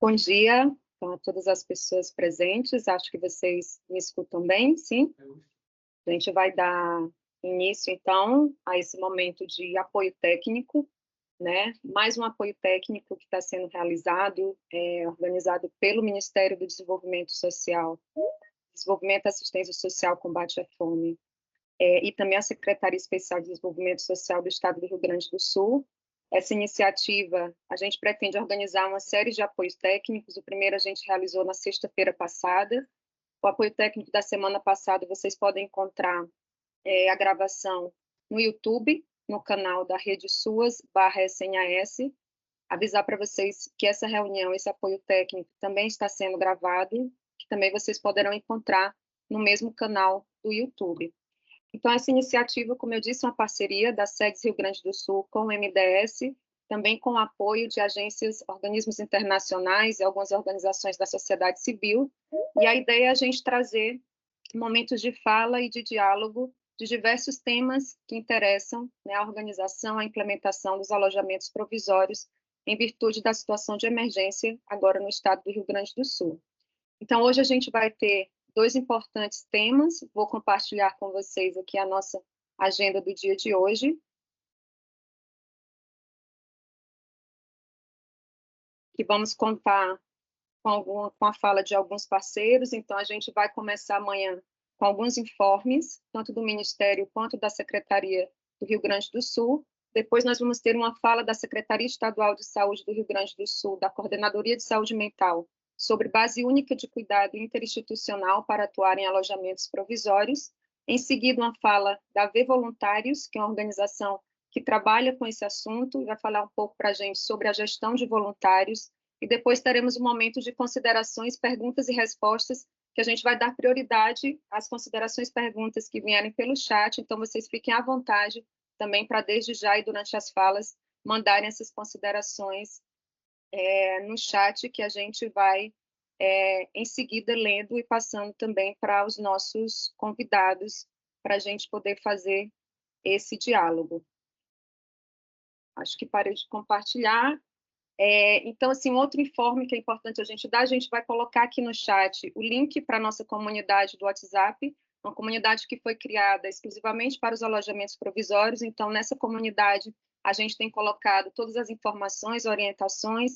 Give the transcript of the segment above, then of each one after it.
Bom dia a todas as pessoas presentes. Acho que vocês me escutam bem, sim? A gente vai dar início, então, a esse momento de apoio técnico, né? Mais um apoio técnico que está sendo realizado, organizado pelo Ministério do Desenvolvimento, Assistência Social, Combate à Fome, e também a Secretaria Especial de Desenvolvimento Social do Estado do Rio Grande do Sul. Essa iniciativa, a gente pretende organizar uma série de apoios técnicos. O primeiro a gente realizou na sexta-feira passada. O apoio técnico da semana passada, vocês podem encontrar a gravação no YouTube, no canal da Rede SUAS/SNAS. Avisar para vocês que essa reunião, esse apoio técnico também está sendo gravado, que também vocês poderão encontrar no mesmo canal do YouTube. Então, essa iniciativa, como eu disse, é uma parceria da SEDES Rio Grande do Sul com o MDS, também com o apoio de agências, organismos internacionais e algumas organizações da sociedade civil. E a ideia é a gente trazer momentos de fala e de diálogo de diversos temas que interessam, né, a organização, a implementação dos alojamentos provisórios em virtude da situação de emergência agora no estado do Rio Grande do Sul. Então, hoje a gente vai ter dois importantes temas. Vou compartilhar com vocês aqui a nossa agenda do dia de hoje. Que vamos contar com a fala de alguns parceiros. Então, a gente vai começar amanhã com alguns informes, tanto do Ministério quanto da Secretaria do Rio Grande do Sul. Depois nós vamos ter uma fala da Secretaria Estadual de Saúde do Rio Grande do Sul, da Coordenadoria de Saúde Mental, sobre base única de cuidado interinstitucional para atuar em alojamentos provisórios. Em seguida, uma fala da V Voluntários, que é uma organização que trabalha com esse assunto, e vai falar um pouco para a gente sobre a gestão de voluntários. E depois teremos um momento de considerações, perguntas e respostas, que a gente vai dar prioridade às considerações, perguntas que vierem pelo chat. Então, vocês fiquem à vontade também para, desde já e durante as falas, mandarem essas considerações no chat, que a gente vai, em seguida, lendo e passando também para os nossos convidados, para a gente poder fazer esse diálogo. Acho que parei de compartilhar. Então, assim, um outro informe que é importante a gente dar, a gente vai colocar aqui no chat o link para a nossa comunidade do WhatsApp, uma comunidade que foi criada exclusivamente para os alojamentos provisórios. Então, nessa comunidade, a gente tem colocado todas as informações, orientações.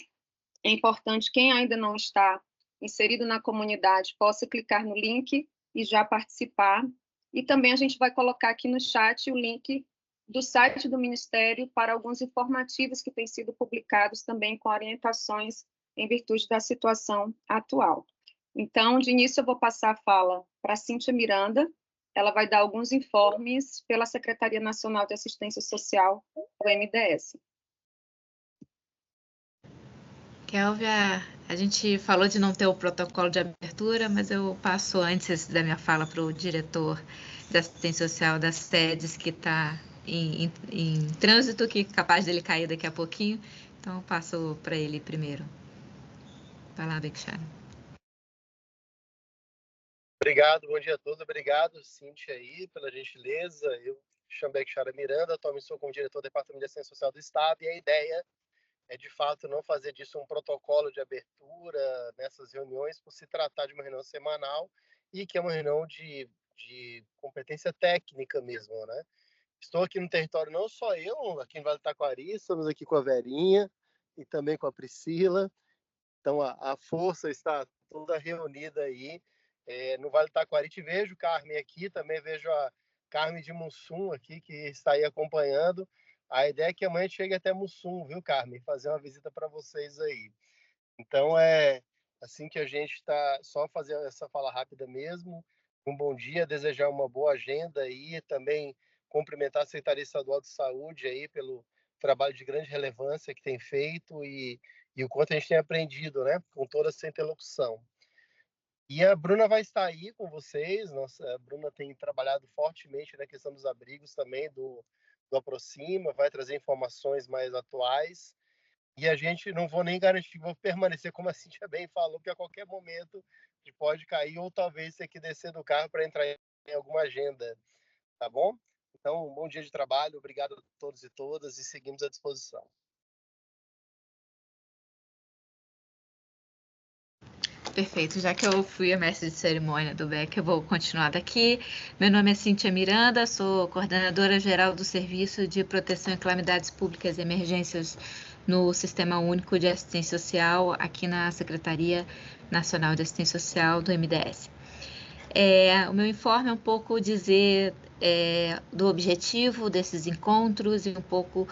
É importante, quem ainda não está inserido na comunidade, possa clicar no link e já participar. E também a gente vai colocar aqui no chat o link do site do Ministério para alguns informativos que têm sido publicados também com orientações em virtude da situação atual. Então, de início, eu vou passar a fala para a Cíntia Miranda. Ela vai dar alguns informes pela Secretaria Nacional de Assistência Social, do MDS. Kélvia, a gente falou de não ter o protocolo de abertura, mas eu passo antes da minha fala para o diretor de assistência social das SEDES, que está em trânsito, que é capaz dele cair daqui a pouquinho. Então, eu passo para ele primeiro. Vai lá, Bekchara. Obrigado, bom dia a todos. Obrigado, Cíntia, aí, pela gentileza. Eu chamo Bekchara Miranda, atualmente sou como diretor do Departamento de Assistência Social do Estado, e a ideia é, de fato, não fazer disso um protocolo de abertura nessas reuniões, por se tratar de uma reunião semanal e que é uma reunião de competência técnica mesmo, né? Estou aqui no território, não só eu, aqui em Vale do Taquari, estamos aqui com a Verinha e também com a Priscila. Então, a força está toda reunida aí no Vale do Taquari. Te vejo, Carmen, aqui, também vejo a Carmen de Mussum aqui, que está aí acompanhando. A ideia é que amanhã chegue até Mussum, viu, Carmen? Fazer uma visita para vocês aí. Então, é assim que a gente está, só fazer essa fala rápida mesmo. Um bom dia, desejar uma boa agenda aí, também cumprimentar a Secretaria Estadual de Saúde aí pelo trabalho de grande relevância que tem feito e o quanto a gente tem aprendido, né, com toda essa interlocução. E a Bruna vai estar aí com vocês. Nossa, a Bruna tem trabalhado fortemente na questão dos abrigos também, do Aproxima, vai trazer informações mais atuais. E a gente, não vou nem garantir que vou permanecer, como a Cintia bem falou, que a qualquer momento a gente pode cair ou talvez ter que descer do carro para entrar em alguma agenda, tá bom? Então, um bom dia de trabalho, obrigado a todos e todas e seguimos à disposição. Perfeito, já que eu fui a mestre de cerimônia do BEC, eu vou continuar daqui. Meu nome é Cíntia Miranda, sou coordenadora geral do Serviço de Proteção e Calamidades Públicas e Emergências no Sistema Único de Assistência Social, aqui na Secretaria Nacional de Assistência Social do MDS. O meu informe é um pouco dizer do objetivo desses encontros e um pouco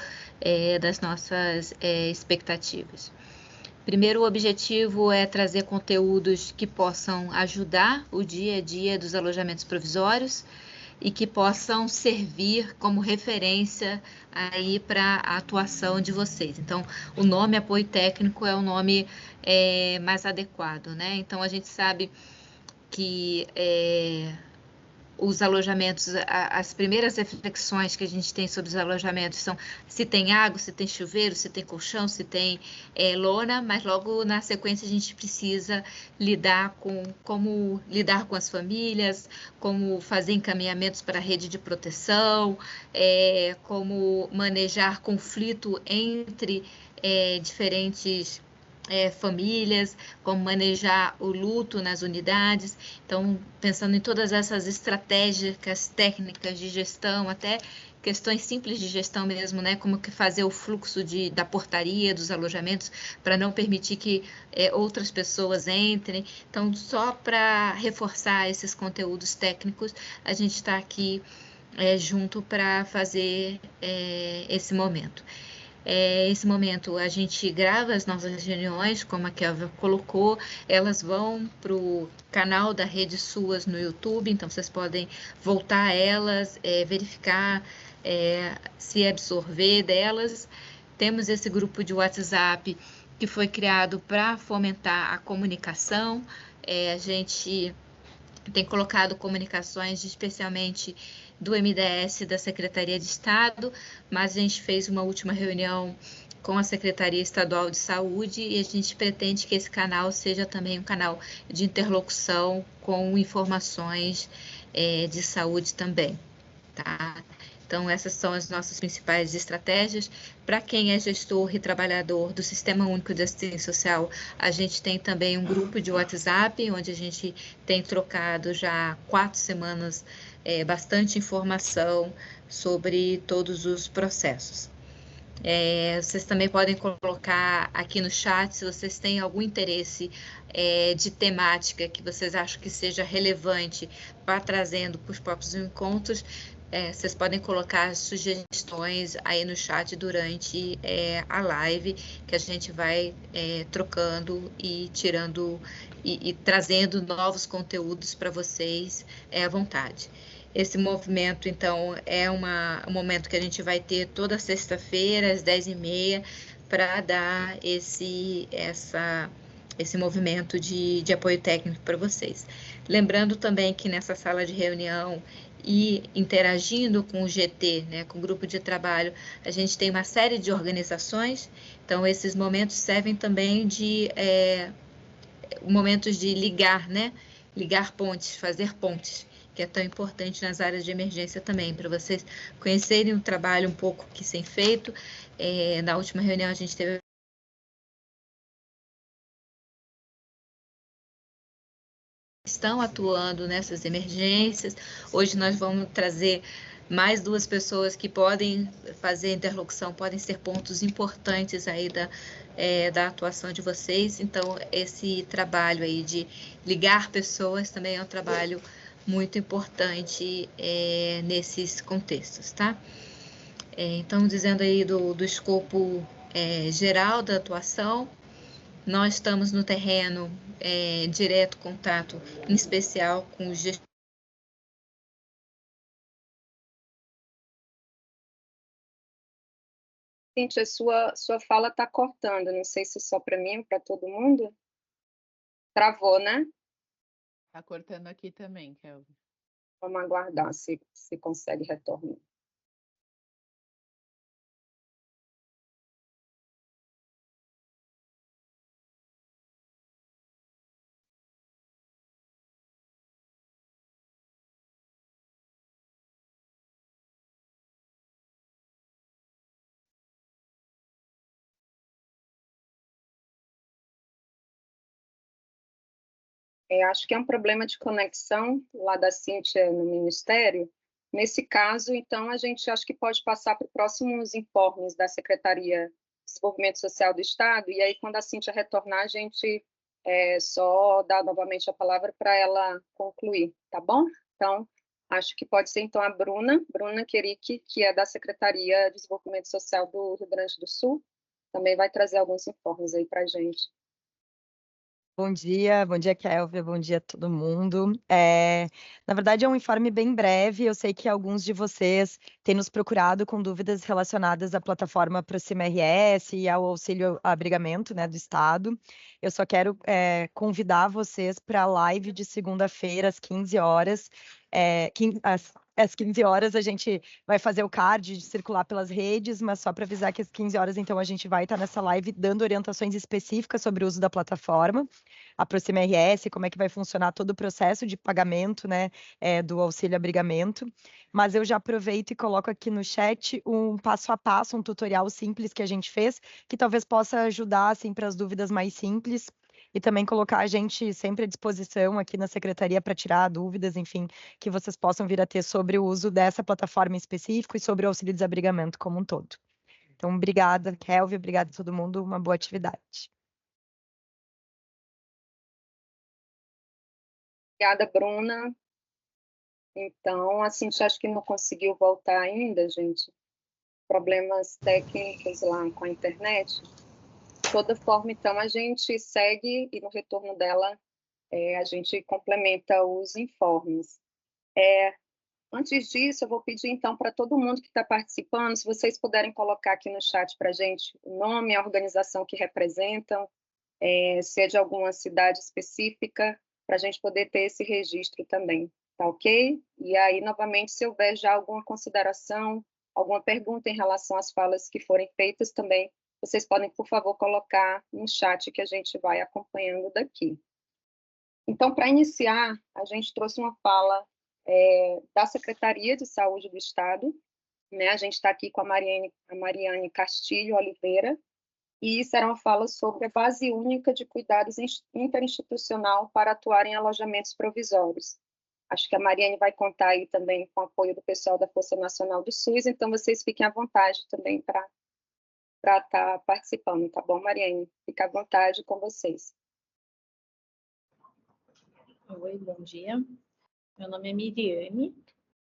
das nossas expectativas. Primeiro, o objetivo é trazer conteúdos que possam ajudar o dia a dia dos alojamentos provisórios e que possam servir como referência aí para a atuação de vocês. Então, o nome apoio técnico é o nome mais adequado, né? Então, a gente sabe que os alojamentos, as primeiras reflexões que a gente tem sobre os alojamentos são se tem água, se tem chuveiro, se tem colchão, se tem lona, mas logo na sequência a gente precisa lidar com como lidar com as famílias, como fazer encaminhamentos para a rede de proteção, como manejar conflito entre diferentes famílias, como manejar o luto nas unidades. Então, pensando em todas essas estratégias técnicas de gestão, até questões simples de gestão mesmo, né? Como que fazer o fluxo da portaria dos alojamentos para não permitir que outras pessoas entrem. Então, só para reforçar esses conteúdos técnicos, a gente está aqui junto para fazer esse momento. Esse momento a gente grava as nossas reuniões, como a Kelvin colocou, elas vão para o canal da Rede SUAS no YouTube, então vocês podem voltar a elas, verificar se absorver delas. Temos esse grupo de WhatsApp que foi criado para fomentar a comunicação. A gente tem colocado comunicações, especialmente do MDS, da Secretaria de Estado, mas a gente fez uma última reunião com a Secretaria Estadual de Saúde e a gente pretende que esse canal seja também um canal de interlocução com informações de saúde também, tá? Então, essas são as nossas principais estratégias. Para quem é gestor e trabalhador do Sistema Único de Assistência Social, a gente tem também um grupo de WhatsApp, onde a gente tem trocado já há 4 semanas bastante informação sobre todos os processos. Vocês também podem colocar aqui no chat se vocês têm algum interesse de temática que vocês acham que seja relevante para trazendo para os próprios encontros. Vocês podem colocar sugestões aí no chat durante a live, que a gente vai trocando e tirando e trazendo novos conteúdos para vocês à vontade. Esse movimento, então, é um momento que a gente vai ter toda sexta-feira, às 10h30, para dar esse movimento de apoio técnico para vocês. Lembrando também que nessa sala de reunião e interagindo com o GT, né, com o grupo de trabalho, a gente tem uma série de organizações, então esses momentos servem também de momentos de ligar, né, ligar pontes, fazer pontes, que é tão importante nas áreas de emergência também, para vocês conhecerem o trabalho um pouco que tem feito. Na última reunião a gente teve estão atuando nessas emergências. Hoje nós vamos trazer mais 2 pessoas que podem fazer interlocução, podem ser pontos importantes aí da atuação de vocês. Então, esse trabalho aí de ligar pessoas também é um trabalho muito importante nesses contextos, tá? Então, dizendo aí do escopo geral da atuação, nós estamos no terreno, direto contato, em especial com os gestores. Cíntia, sua fala está cortando, não sei se só para mim ou para todo mundo. Travou, né? Tá cortando aqui também, Kelvin. Vamos aguardar se consegue retornar. Acho que é um problema de conexão lá da Cíntia no Ministério. Nesse caso, então, a gente acho que pode passar para os próximos informes da Secretaria de Desenvolvimento Social do Estado, e aí, quando a Cíntia retornar, a gente só dá novamente a palavra para ela concluir, tá bom? Então, acho que pode ser, então, a Bruna Querique, que é da Secretaria de Desenvolvimento Social do Rio Grande do Sul, também vai trazer alguns informes aí para a gente. Bom dia, Kélvia, bom dia a todo mundo. Na verdade, é um informe bem breve. Eu sei que alguns de vocês têm nos procurado com dúvidas relacionadas à plataforma Proxima RS e ao auxílio abrigamento, né, do Estado. Eu só quero convidar vocês para a live de segunda-feira, às 15 horas. Às 15 horas a gente vai fazer o card de circular pelas redes, mas só para avisar que às 15 horas, então, a gente vai estar nessa live dando orientações específicas sobre o uso da plataforma, a Proxima RS, como é que vai funcionar todo o processo de pagamento, né, do auxílio abrigamento. Mas eu já aproveito e coloco aqui no chat um passo a passo, um tutorial simples que a gente fez, que talvez possa ajudar, assim, para as dúvidas mais simples, e também colocar a gente sempre à disposição aqui na secretaria para tirar dúvidas, enfim, que vocês possam vir a ter sobre o uso dessa plataforma em específico e sobre o auxílio desabrigamento como um todo. Então, obrigada, Kélvia, obrigada a todo mundo, uma boa atividade. Obrigada, Bruna. Então, a Cintia acho que não conseguiu voltar ainda, gente. Problemas técnicos lá com a internet. De toda forma, então, a gente segue e no retorno dela a gente complementa os informes. Antes disso, eu vou pedir, então, para todo mundo que está participando, se vocês puderem colocar aqui no chat para a gente o nome, a organização que representam, se é de alguma cidade específica, para a gente poder ter esse registro também, tá ok? E aí, novamente, se houver já alguma consideração, alguma pergunta em relação às falas que forem feitas também, vocês podem, por favor, colocar no chat que a gente vai acompanhando daqui. Então, para iniciar, a gente trouxe uma fala da Secretaria de Saúde do Estado, né? A gente está aqui com a Mariane Castilho Oliveira, e será uma fala sobre a base única de cuidados interinstitucional para atuar em alojamentos provisórios. Acho que a Mariane vai contar aí também com o apoio do pessoal da Força Nacional do SUS, então vocês fiquem à vontade também para estar participando, tá bom, Mariane? Fica à vontade com vocês. Oi, bom dia. Meu nome é Miriane,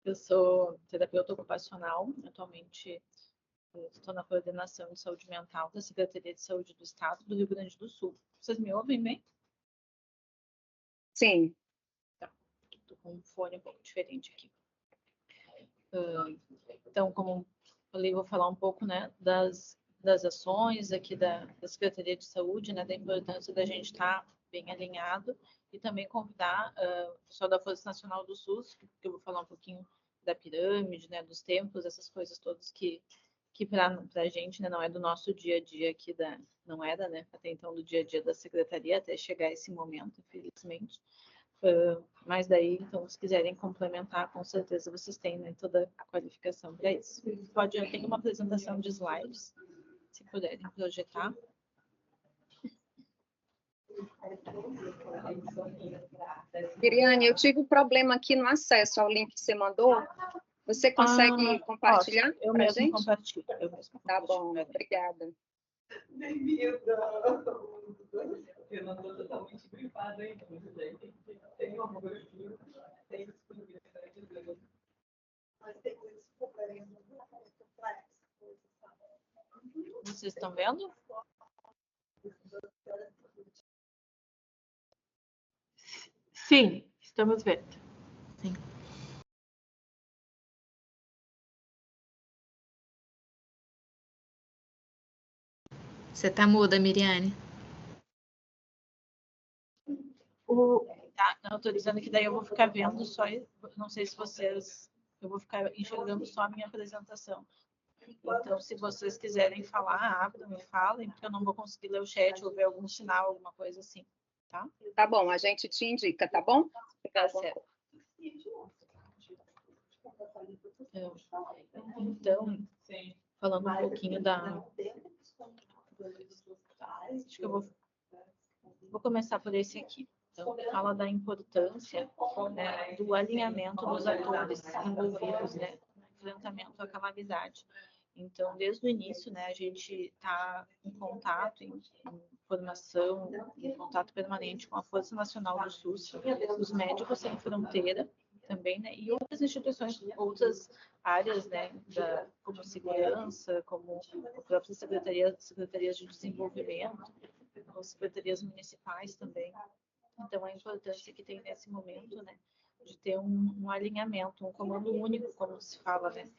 eu sou terapeuta ocupacional, atualmente estou na coordenação de saúde mental da Secretaria de Saúde do Estado do Rio Grande do Sul. Vocês me ouvem bem? Sim. Tá. Estou com um fone um pouco diferente aqui. Então, como falei, vou falar um pouco, né, das ações aqui da Secretaria de Saúde, né, da importância da gente estar bem alinhado, e também convidar o pessoal da Força Nacional do SUS, que eu vou falar um pouquinho da pirâmide, né, dos tempos, essas coisas todas que para a gente, né, não é do nosso dia a dia aqui, não era, né, até então do dia a dia da Secretaria, até chegar esse momento, infelizmente. Mas daí, então, se quiserem complementar, com certeza vocês têm, né, toda a qualificação para isso. Eu tenho uma apresentação de slides, se puderem projetar. Miriane, eu tive um problema aqui no acesso ao link que você mandou. Você consegue compartilhar? Eu mesmo compartilho. Tá bom, obrigada. Eu não estou totalmente gripada ainda, mas tem uma cobertura, tem disponibilidade. Mas tem coisas que Vocês estão vendo? Sim, estamos vendo. Sim. Você está muda, Miriane. Tá, não, estou dizendo que daí eu vou ficar vendo só, não sei se vocês, eu vou ficar enxergando só a minha apresentação. Então, se vocês quiserem falar, abram e falem, porque eu não vou conseguir ler o chat ou ver algum sinal, alguma coisa assim, tá? Tá bom, a gente te indica, tá bom? Tá certo. Então, falando um pouquinho acho que eu vou começar por esse aqui. Então, fala da importância, né, do alinhamento dos atores envolvidos, né, no enfrentamento à calamidade. Então, desde o início, né, a gente está em contato, em formação, em contato permanente com a Força Nacional do SUS, os Médicos Sem Fronteira também, né, e outras instituições, outras áreas, né, como segurança, como a própria secretarias de desenvolvimento, as secretarias municipais também. Então, a importância que tem nesse momento, né, de ter um alinhamento, um comando único, como se fala, né,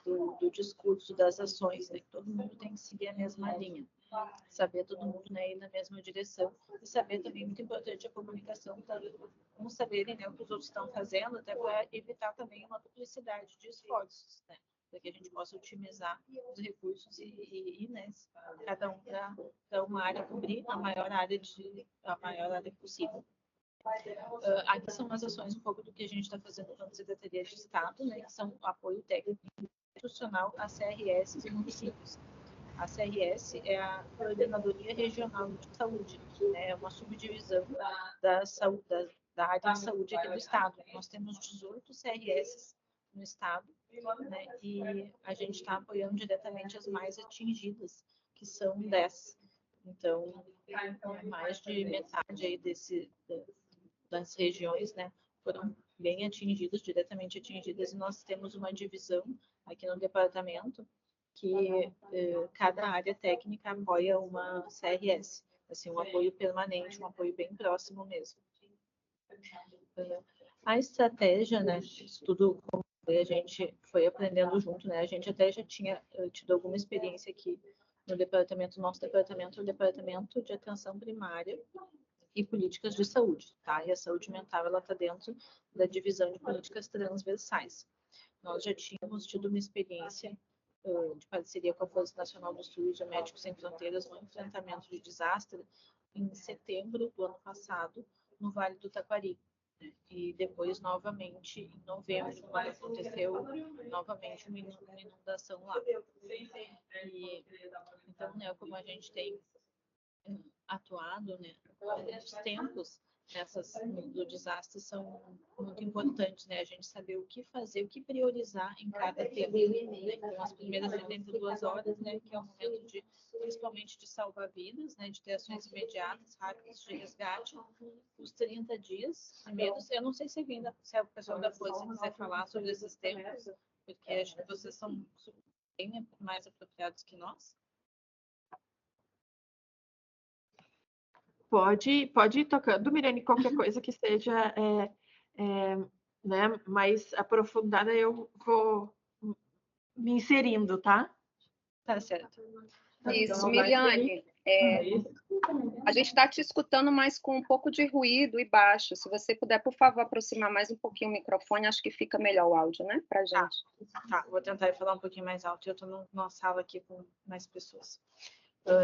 do discurso, das ações, né, que todo mundo tem que seguir a mesma linha, saber todo mundo, né, ir na mesma direção, e saber também, muito importante, a comunicação, para uns saberem, né, o que os outros estão fazendo, até para evitar também uma duplicidade de esforços, né, para que a gente possa otimizar os recursos e né, cada um para uma área cobrir a maior área possível. Aqui são as ações um pouco do que a gente está fazendo com a Secretaria de Estado, né, que são apoio técnico institucional a CRS e municípios. A CRS é a Coordenadoria Regional de Saúde, né, é uma subdivisão da área de saúde aqui do Estado. Nós temos 18 CRS no Estado, né, e a gente está apoiando diretamente as mais atingidas, que são 10. Então, mais de metade aí das regiões, né, foram bem atingidas, diretamente atingidas, e nós temos uma divisão aqui no departamento que cada área técnica apoia uma CRS, assim, um apoio permanente, um apoio bem próximo mesmo. A estratégia, né, isso tudo como a gente foi aprendendo junto, né, a gente até já tinha tido alguma experiência aqui no departamento, nosso departamento é o Departamento de Atenção Primária e Políticas de Saúde, tá? E a saúde mental, ela está dentro da divisão de políticas transversais. Nós já tínhamos tido uma experiência de parceria com a Força Nacional do SUS e a Médicos Sem Fronteiras no enfrentamento de desastre em setembro do ano passado, no Vale do Taquari. E depois, novamente, em novembro, quando aconteceu novamente uma inundação lá. Então, né, como a gente tem atuado, né, os tempos do desastre são muito importantes, né? A gente saber o que fazer, o que priorizar em cada tempo. Né? Então, as primeiras 72 horas, né, que é o momento principalmente de salvar vidas, né, de ter ações imediatas, rápidas de resgate. Os 30 dias primeiros, eu não sei se a pessoa da Força quiser falar sobre esses tempos, porque acho que vocês são bem mais apropriados que nós. Pode ir tocando, Mirene, qualquer coisa que seja né, mais aprofundada, eu vou me inserindo, tá? Tá certo. Isso, Então, Miriane, a gente está te escutando, mas com um pouco de ruído e baixo. Se você puder, por favor, aproximar mais um pouquinho o microfone, acho que fica melhor o áudio, né, pra gente. Tá, vou tentar falar um pouquinho mais alto. Eu estou numa sala aqui com mais pessoas.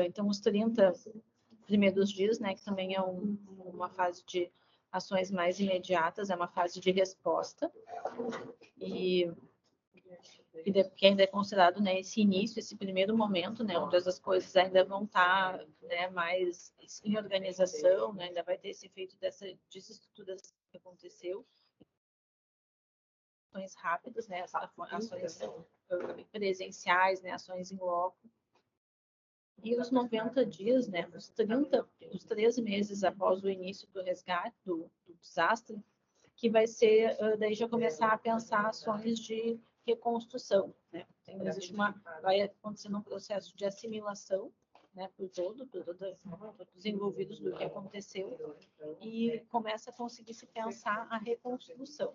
Então, os 30 primeiros dias, né, que também é uma fase de ações mais imediatas, é uma fase de resposta, e que ainda é considerado, né, esse início, esse primeiro momento, né, onde as coisas ainda vão estar, né, mais em organização, né, ainda vai ter esse efeito dessa desestruturação que aconteceu, ações rápidas, né, ações presenciais, né, ações em loco. E os 90 dias, né, os 13 meses após o início do resgate, do desastre, que vai ser, daí já começar a pensar ações de reconstrução, né? Vai acontecendo um processo de assimilação, né, por todos os envolvidos do que aconteceu, e começa a conseguir se pensar a reconstrução.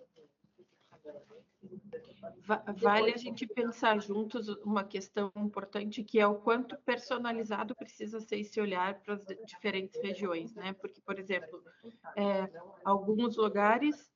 Vale a gente pensar juntos uma questão importante, que é o quanto personalizado precisa ser esse olhar para as diferentes regiões, né? Porque, por exemplo, alguns lugares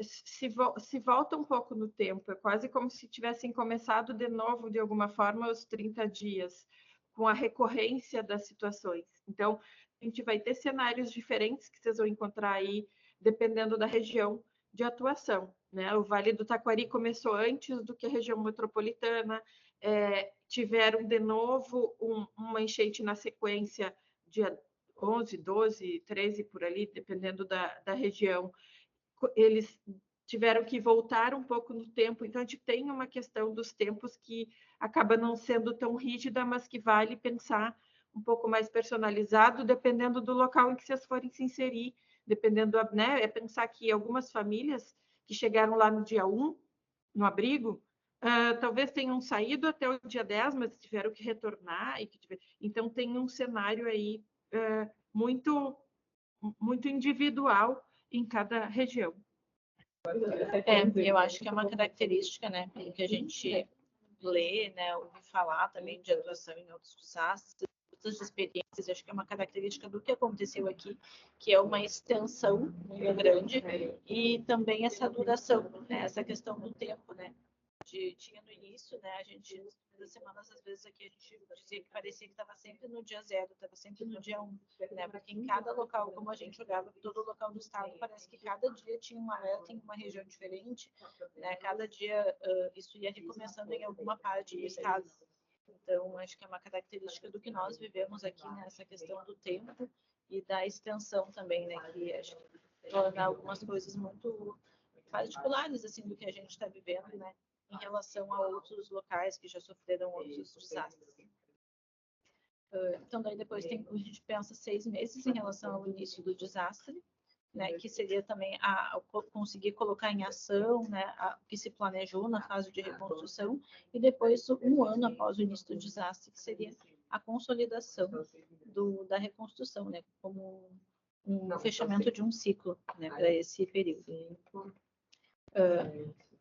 se volta um pouco no tempo, é quase como se tivessem começado de novo, de alguma forma, os 30 dias, com a recorrência das situações. Então, a gente vai ter cenários diferentes que vocês vão encontrar aí, dependendo da região de atuação, né? O Vale do Taquari começou antes do que a região metropolitana, tiveram de novo uma enchente na sequência 11, 12, 13 por ali, dependendo da região, eles tiveram que voltar um pouco no tempo. Então, a gente tem uma questão dos tempos que acaba não sendo tão rígida, mas que vale pensar um pouco mais personalizado, dependendo do local em que vocês forem se inserir, dependendo, né? É pensar que algumas famílias que chegaram lá no dia 1, no abrigo, talvez tenham saído até o dia 10, mas tiveram que retornar. Então, tem um cenário aí muito, muito individual em cada região. Eu acho que é uma característica, né, que a gente lê, né, ouve falar também de atuação em outros desastres, outras experiências, acho que é uma característica do que aconteceu aqui, que é uma extensão muito grande e também essa duração, né, essa questão do tempo, né, tinha no início, né, a gente, das semanas, às vezes aqui a gente dizia que parecia que estava sempre no dia 0, estava sempre no dia 1, né, porque em cada local, como a gente olhava todo local do estado, parece que cada dia tinha uma alerta em uma região diferente, né, cada dia isso ia recomeçando em alguma parte do estado. Então, acho que é uma característica do que nós vivemos aqui, né, essa questão do tempo e da extensão também, né, que acho que torna algumas coisas muito particulares, assim, do que a gente está vivendo, né, em relação a outros locais que já sofreram outros desastres. Então, daí depois a gente pensa 6 meses em relação ao início do desastre, né, que seria também conseguir colocar em ação, né, o que se planejou na fase de reconstrução, e depois 1 ano após o início do desastre, que seria a consolidação da reconstrução, né, como um fechamento de um ciclo, né, para esse período.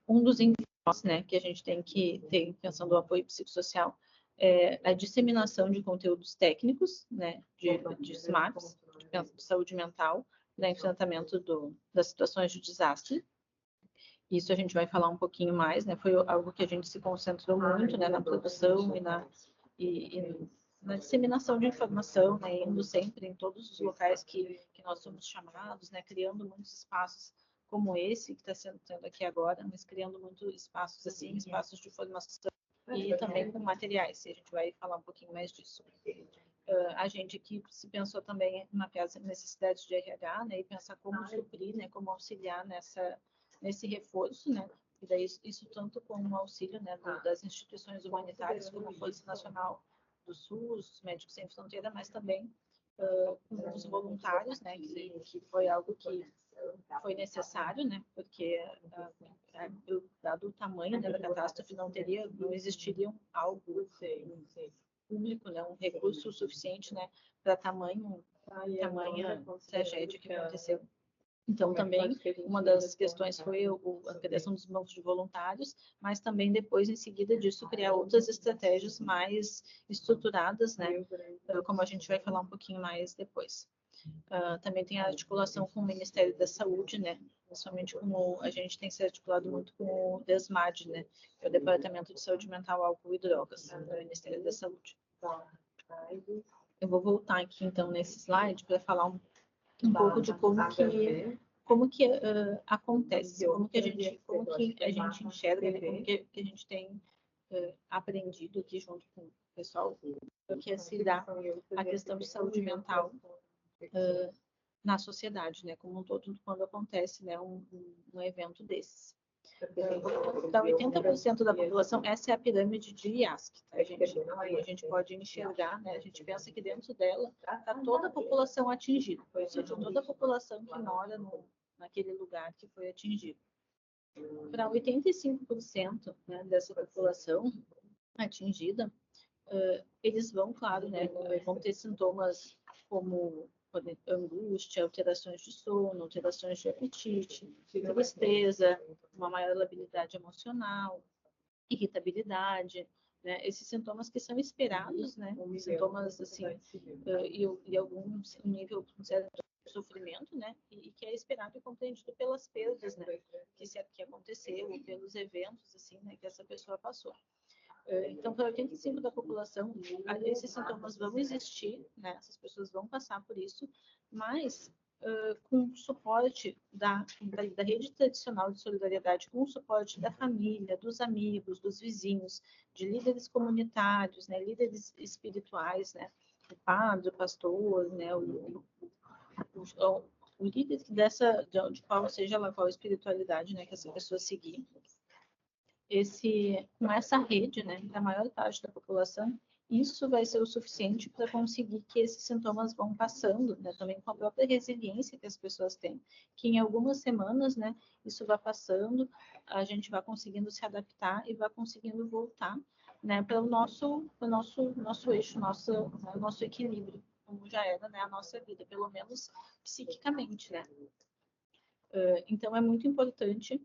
Um dos enfoques, né, que a gente tem que ter, pensando no apoio psicossocial, é a disseminação de conteúdos técnicos, né, de SMARTs, de saúde mental, né, enfrentamento das situações de desastre. Isso a gente vai falar um pouquinho mais, né, foi algo que a gente se concentrou muito, né, na produção e na disseminação de informação, né, indo sempre em todos os locais que nós somos chamados, né, criando muitos espaços como esse que está sendo aqui agora, mas criando muitos espaços assim, espaços de formação e também com materiais, e a gente vai falar um pouquinho mais disso. A gente aqui se pensou também em mapear as necessidades de RH, né, e pensar como suprir, né, como auxiliar nesse reforço, né, e daí isso tanto com o auxílio, né, das instituições humanitárias, como a Força Nacional do SUS, os Médicos Sem Fronteira, mas também com os voluntários, né, que foi algo que foi necessário, né, porque dado o tamanho, né, da catástrofe, não existiria algo público, né, um recurso suficiente, né, para tamanha tragédia que aconteceu. Então, também, uma das questões foi a criação dos bancos de voluntários, mas também depois, em seguida disso, criar outras estratégias mais estruturadas, né, como a gente vai falar um pouquinho mais depois. Também tem a articulação com o Ministério da Saúde, né, principalmente como a gente tem se articulado muito com o DESMAD, né, que é o Departamento de Saúde Mental, Álcool e Drogas, do Ministério da Saúde. Eu vou voltar aqui, então, nesse slide para falar um pouco de como que acontece, como que a gente enxerga, né, como que a gente tem aprendido aqui junto com o pessoal, que é se dar a questão de saúde mental na sociedade, né, como um todo, quando acontece, né, um evento desses. Então, 80% da população, essa é a pirâmide de IASC, tá, gente? E a gente pode enxergar, né, a gente pensa que dentro dela está toda a população atingida, ou seja, toda a população que mora naquele lugar que foi atingido. Para 85%, né, dessa população atingida, eles vão, claro, né, vão ter sintomas como angústia, alterações de sono, alterações de apetite, tristeza, uma maior labilidade emocional, irritabilidade, né? Esses sintomas que são esperados, né? Sintomas assim, e algum nível um certo sofrimento, né? E que é esperado e compreendido pelas perdas, né? Que aconteceu, pelos eventos assim, né? Que essa pessoa passou. Então, para 85% da população, esses sintomas vão existir, né? Essas pessoas vão passar por isso, mas com suporte da rede tradicional de solidariedade, com o suporte da família, dos amigos, dos vizinhos, de líderes comunitários, né? Líderes espirituais, né? padre, o pastor, né, o líder de qual seja lá qual espiritualidade, né, que essa pessoa seguir, com essa rede, né, da maior parte da população, isso vai ser o suficiente para conseguir que esses sintomas vão passando, né, também com a própria resiliência que as pessoas têm, que em algumas semanas, né, isso vai passando, a gente vai conseguindo se adaptar e vai conseguindo voltar, né, para o nosso eixo, nosso equilíbrio, como já era, né, a nossa vida, pelo menos psiquicamente, né. Então é muito importante,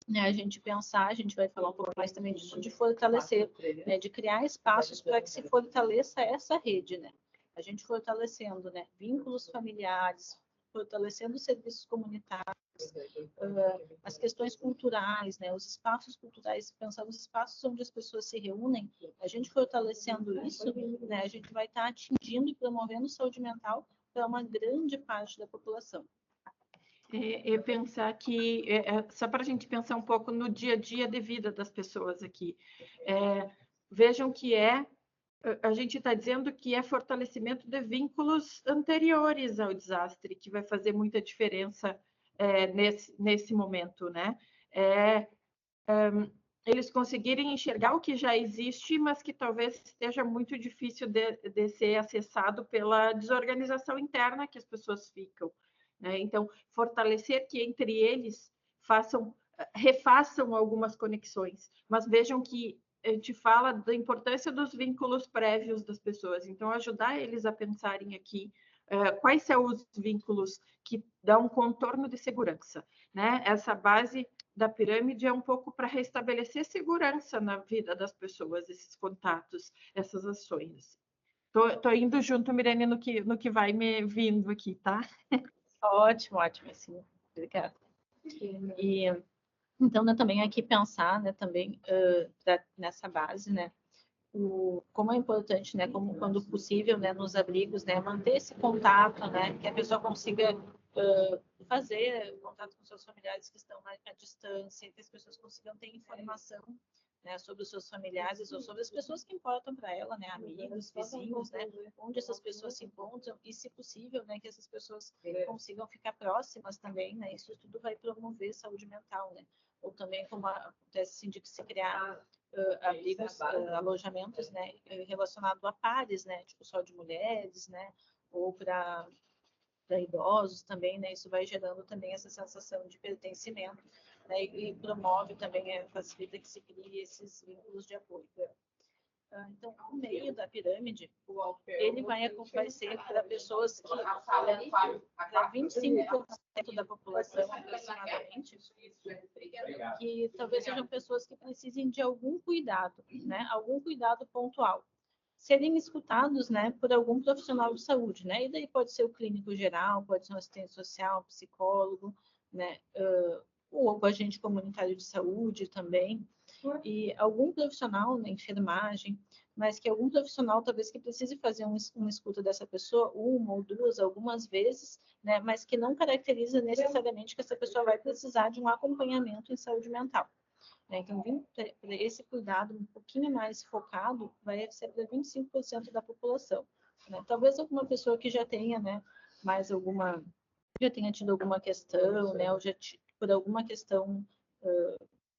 né, a gente pensar, a gente vai falar um pouco mais também disso, de fortalecer, né, de criar espaços para que se fortaleça essa rede, né? A gente fortalecendo, né, vínculos familiares, fortalecendo serviços comunitários, as questões culturais, né, os espaços culturais, pensar nos espaços onde as pessoas se reúnem, a gente fortalecendo isso, né, a gente vai estar atingindo e promovendo saúde mental para uma grande parte da população. Pensar que, só para a gente pensar um pouco no dia a dia de vida das pessoas aqui, vejam que a gente está dizendo que é fortalecimento de vínculos anteriores ao desastre, que vai fazer muita diferença nesse momento, né? Eles conseguirem enxergar o que já existe, mas que talvez esteja muito difícil de ser acessado pela desorganização interna que as pessoas ficam. Né? Então, fortalecer que entre eles refaçam algumas conexões, mas vejam que a gente fala da importância dos vínculos prévios das pessoas, então ajudar eles a pensarem aqui quais são os vínculos que dão um contorno de segurança, né? Essa base da pirâmide é um pouco para restabelecer segurança na vida das pessoas, esses contatos, essas ações. Tô indo junto, Mirene, no que vai me vindo aqui, tá? Ótimo, assim, obrigada. E então, né, também aqui pensar, né, também nessa base, né, como é importante, né, como quando possível, né, nos abrigos, né, manter esse contato, né, que a pessoa consiga fazer contato com seus familiares que estão à distância, que as pessoas consigam ter informação, né, sobre os seus familiares ou sobre as pessoas que importam para ela, né, amigos, vizinhos, né, onde essas pessoas se encontram e, se possível, né, que essas pessoas consigam ficar próximas também, né, isso tudo vai promover saúde mental, né, ou também como acontece assim, de se criar abrigos, alojamentos, né, relacionado a pares, né, tipo só de mulheres, né, ou para idosos também, né, isso vai gerando também essa sensação de pertencimento, né, e promove também, facilita que se crie esses vínculos de apoio. Então, o meio da pirâmide, ele vai ser para pessoas que, para 25% da população, aproximadamente, que talvez sejam pessoas que precisem de algum cuidado, né, algum cuidado pontual. Serem escutados, né, por algum profissional de saúde, né, e daí pode ser o clínico geral, pode ser um assistente social, psicólogo, né, o agente comunitário de saúde também, e algum profissional na enfermagem, mas que algum profissional talvez que precise fazer uma escuta dessa pessoa, uma ou duas, algumas vezes, né, mas que não caracteriza necessariamente que essa pessoa vai precisar de um acompanhamento em saúde mental. Então, esse cuidado um pouquinho mais focado vai ser para 25% da população. Né? Talvez alguma pessoa que já tenha, né, já tenha tido alguma questão, né, ou já por alguma questão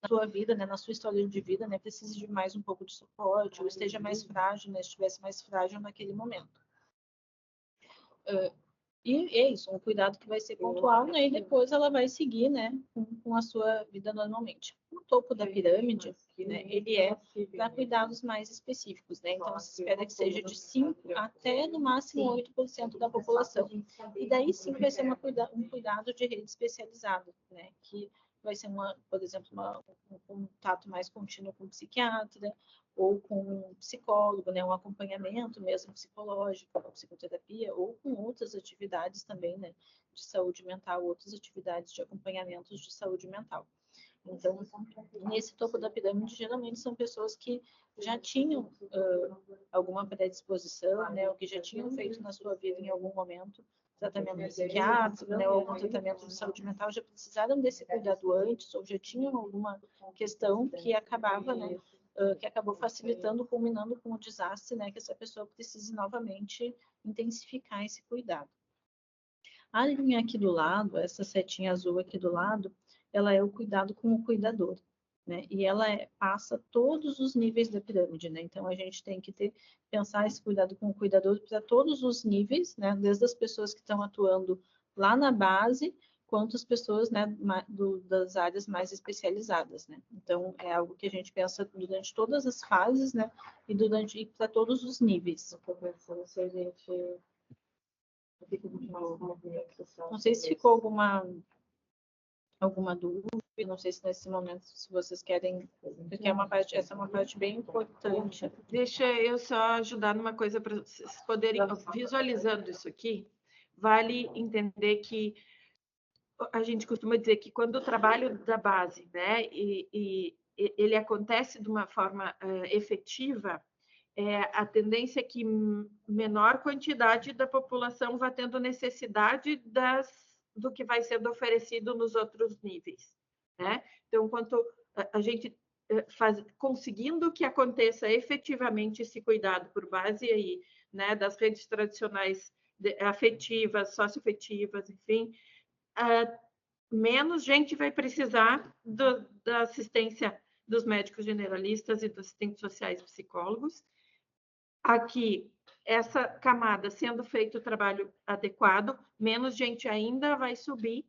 na sua vida, né, na sua história de vida, né, precise de mais um pouco de suporte, ou esteja mais frágil, né, estivesse mais frágil naquele momento. E é isso, um cuidado que vai ser pontual, né? E depois ela vai seguir, né, com a sua vida normalmente. O topo da pirâmide, né, ele é para cuidados mais específicos, né? Então, se espera que seja de 5% até, no máximo, 8% da população. E daí, sim, vai ser um cuidado de rede especializado, né? Que vai ser, por exemplo, um contato mais contínuo com o psiquiatra, ou com um psicólogo, né, um acompanhamento mesmo psicológico, com psicoterapia, ou com outras atividades também, né, de saúde mental, outras atividades de acompanhamentos de saúde mental. Então, nesse topo da pirâmide, geralmente são pessoas que já tinham alguma predisposição, né, ou que já tinham feito na sua vida em algum momento tratamento psiquiátrico, né, ou algum tratamento de saúde mental, já precisaram desse cuidado antes, ou já tinham alguma questão que acabava, né, que acabou facilitando, culminando com o desastre, né, que essa pessoa precise novamente intensificar esse cuidado. A linha aqui do lado, essa setinha azul aqui do lado, ela é o cuidado com o cuidador, né? E ela passa todos os níveis da pirâmide, né? Então a gente tem que pensar esse cuidado com o cuidador para todos os níveis, né? Desde as pessoas que estão atuando lá na base, quanto as pessoas, né, das áreas mais especializadas, né? Então é algo que a gente pensa durante todas as fases, né? E para todos os níveis. Estou pensando se a gente não sei se ficou alguma dúvida, não sei se nesse momento, se vocês querem, porque essa é uma parte bem importante. Deixa eu só ajudar numa coisa para vocês poderem, visualizando isso aqui, vale entender que a gente costuma dizer que quando o trabalho da base, né, e ele acontece de uma forma efetiva, a tendência é que menor quantidade da população vá tendo necessidade do que vai sendo oferecido nos outros níveis, né? Então, quanto a gente conseguindo que aconteça efetivamente esse cuidado por base aí, né, das redes tradicionais afetivas, socioafetivas, enfim, menos gente vai precisar da assistência dos médicos generalistas e dos assistentes sociais e psicólogos. Aqui, essa camada sendo feito o trabalho adequado, menos gente ainda vai subir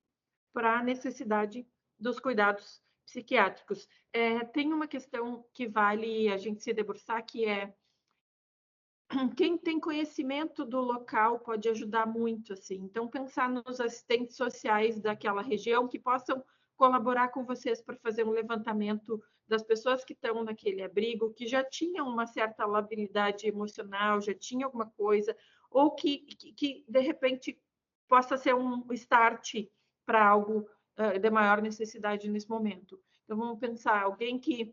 para a necessidade dos cuidados psiquiátricos. Tem uma questão que vale a gente se debruçar, que é quem tem conhecimento do local pode ajudar muito, assim. Então, pensar nos assistentes sociais daquela região que possam colaborar com vocês para fazer um levantamento das pessoas que estão naquele abrigo, que já tinham uma certa labilidade emocional, já tinha alguma coisa, ou que de repente, possa ser um start para algo de maior necessidade nesse momento. Então, vamos pensar, alguém que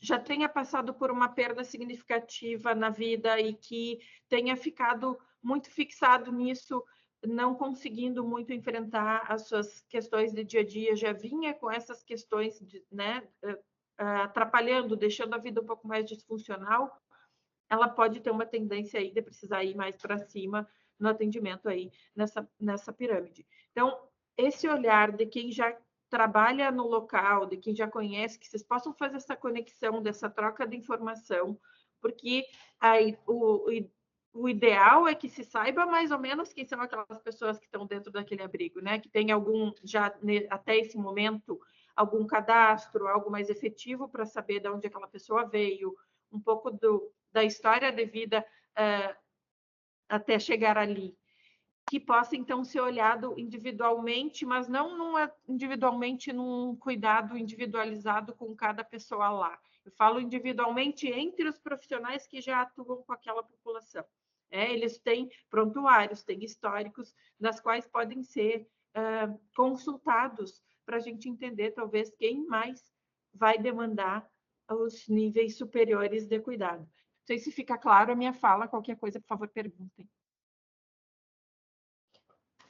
já tenha passado por uma perda significativa na vida e que tenha ficado muito fixado nisso, não conseguindo muito enfrentar as suas questões de dia a dia, já vinha com essas questões, né, atrapalhando, deixando a vida um pouco mais disfuncional, ela pode ter uma tendência aí de precisar ir mais para cima no atendimento aí nessa pirâmide. Então, esse olhar de quem já trabalha no local, de quem já conhece, que vocês possam fazer essa conexão, dessa troca de informação, porque aí o ideal é que se saiba mais ou menos quem são aquelas pessoas que estão dentro daquele abrigo, né? Que tem algum, já até esse momento, algum cadastro, algo mais efetivo para saber de onde aquela pessoa veio, um pouco da história de vida até chegar ali. Que possa, então, ser olhado individualmente, mas não individualmente num cuidado individualizado com cada pessoa lá. Eu falo individualmente entre os profissionais que já atuam com aquela população. Eles têm prontuários, têm históricos, nas quais podem ser consultados para a gente entender, talvez, quem mais vai demandar os níveis superiores de cuidado. Não sei se fica claro a minha fala, qualquer coisa, por favor, perguntem.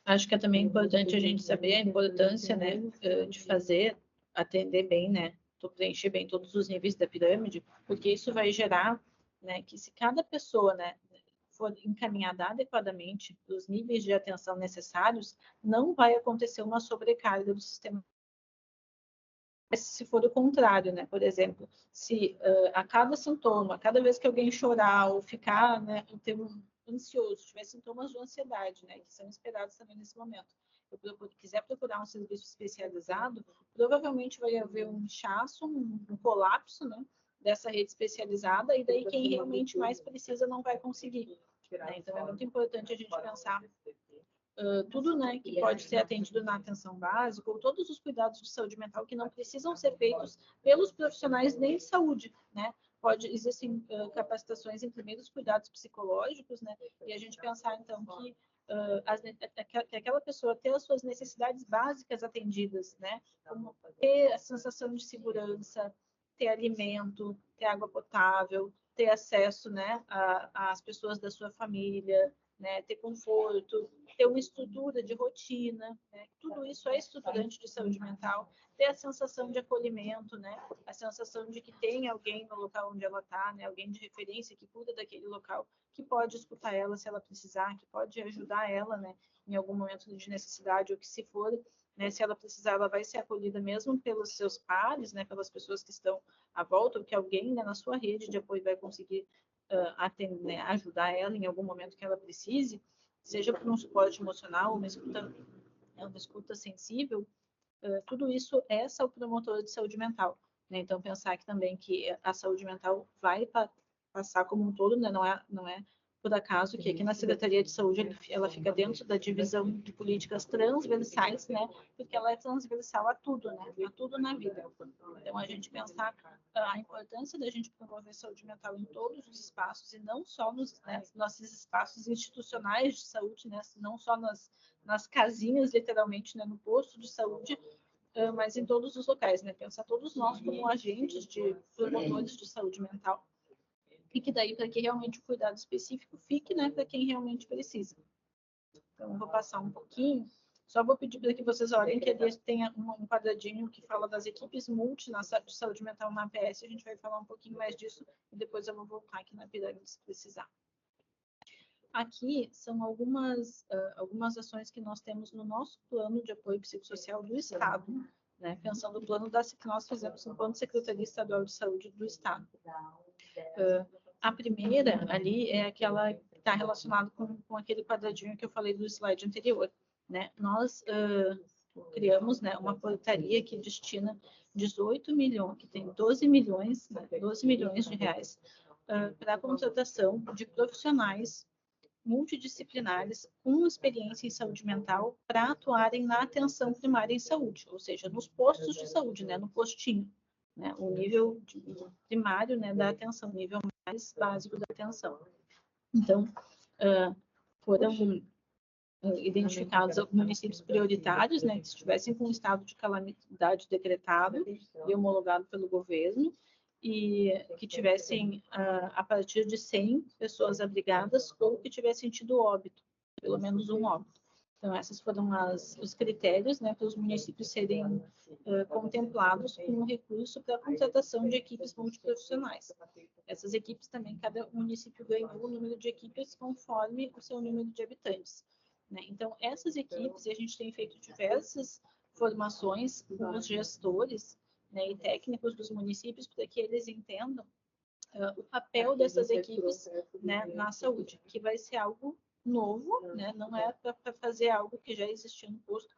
Acho que é também importante a gente saber a importância, né, de atender bem, né, preencher bem todos os níveis da pirâmide, porque isso vai gerar, né, que se cada pessoa, né, for encaminhada adequadamente os níveis de atenção necessários, não vai acontecer uma sobrecarga do sistema. Se for o contrário, né, por exemplo, se a cada sintoma, cada vez que alguém chorar ou ficar, né, ansioso, tiver sintomas de ansiedade, né, que são esperados também nesse momento, quiser procurar um serviço especializado, provavelmente vai haver um inchaço, um colapso, né, dessa rede especializada, e daí quem realmente mais precisa não vai conseguir. Né? Então, é muito importante a gente pensar tudo, né, que pode ser atendido na atenção básica, ou todos os cuidados de saúde mental que não precisam ser feitos pelos profissionais nem de saúde, né? Existem capacitações em primeiros cuidados psicológicos, né? E a gente pensar, então, que aquela pessoa ter as suas necessidades básicas atendidas, né? Como ter a sensação de segurança, ter alimento, ter água potável, ter acesso, né, às pessoas da sua família, né? Ter conforto, ter uma estrutura de rotina, né? Tudo isso é estruturante de saúde mental. Ter a sensação de acolhimento, né? A sensação de que tem alguém no local onde ela está, né? Alguém de referência que cuida daquele local, que pode escutar ela se ela precisar, que pode ajudar ela, né? Em algum momento de necessidade, ou que se for, né? Se ela precisar, ela vai ser acolhida mesmo pelos seus pares, né? Pelas pessoas que estão à volta, ou que alguém, né, na sua rede de apoio vai conseguir atender, né? Ajudar ela em algum momento que ela precise, seja por um suporte emocional, uma escuta sensível. Tudo isso é o promotor de saúde mental, né? Então pensar que também que a saúde mental vai passar como um todo, né? Não é por acaso que aqui na Secretaria de Saúde ela fica dentro da divisão de políticas transversais, né? Porque ela é transversal a tudo, né? A tudo na vida. Então a gente pensar a importância da gente promover saúde mental em todos os espaços e não só nos, né, nossos espaços institucionais de saúde, né? Não só nas casinhas, literalmente, né? No posto de saúde, mas em todos os locais, né? Pensar todos nós como agentes de promotores de saúde mental. E que daí, para que realmente o cuidado específico fique, né, para quem realmente precisa. Então, vou passar um pouquinho. Só vou pedir para que vocês olhem que ali tem um quadradinho que fala das equipes multi de saúde mental na APS. A gente vai falar um pouquinho mais disso e depois eu vou voltar aqui na pirâmide se precisar. Aqui são algumas ações que nós temos no nosso plano de apoio psicossocial do Estado, né? Pensando no plano que nós fizemos no plano de Secretaria Estadual de Saúde do Estado. A primeira ali é aquela que está relacionada com aquele quadradinho que eu falei do slide anterior, né? Nós criamos, né, uma portaria que destina 18 milhões, que tem 12 milhões, né, 12 milhões de reais para a contratação de profissionais multidisciplinares com experiência em saúde mental para atuarem na atenção primária em saúde, ou seja, nos postos de saúde, né, no postinho, né, o nível primário, né, da atenção, o nível mais básico da atenção. Então, foram identificados municípios prioritários, né, que estivessem com um estado de calamidade decretado e homologado pelo governo, e que tivessem, a partir de 100 pessoas abrigadas ou que tivessem tido óbito, pelo menos um óbito. Então, esses foram os critérios, né, para os municípios serem contemplados com um recurso para a contratação de equipes multiprofissionais. Essas equipes também, cada município ganhou o número de equipes conforme o seu número de habitantes, né? Então, essas equipes, e a gente tem feito diversas formações com os gestores, né, e técnicos dos municípios para que eles entendam o papel dessas equipes, né, na saúde, que vai ser algo novo, né, não é para fazer algo que já existia no posto,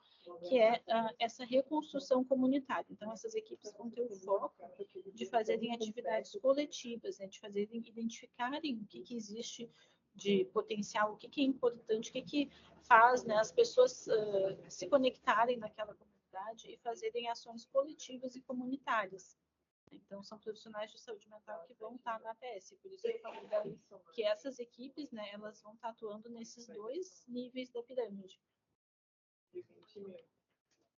que é essa reconstrução comunitária. Então, essas equipes vão ter o foco de fazerem atividades coletivas, né, de fazerem, identificarem o que existe de potencial, o que é importante, o que faz, né, as pessoas se conectarem naquela comunidade e fazerem ações coletivas e comunitárias. Então, são profissionais de saúde mental que vão estar na APS. Por isso que eu falei que essas equipes, né, elas vão estar atuando nesses dois níveis da pirâmide.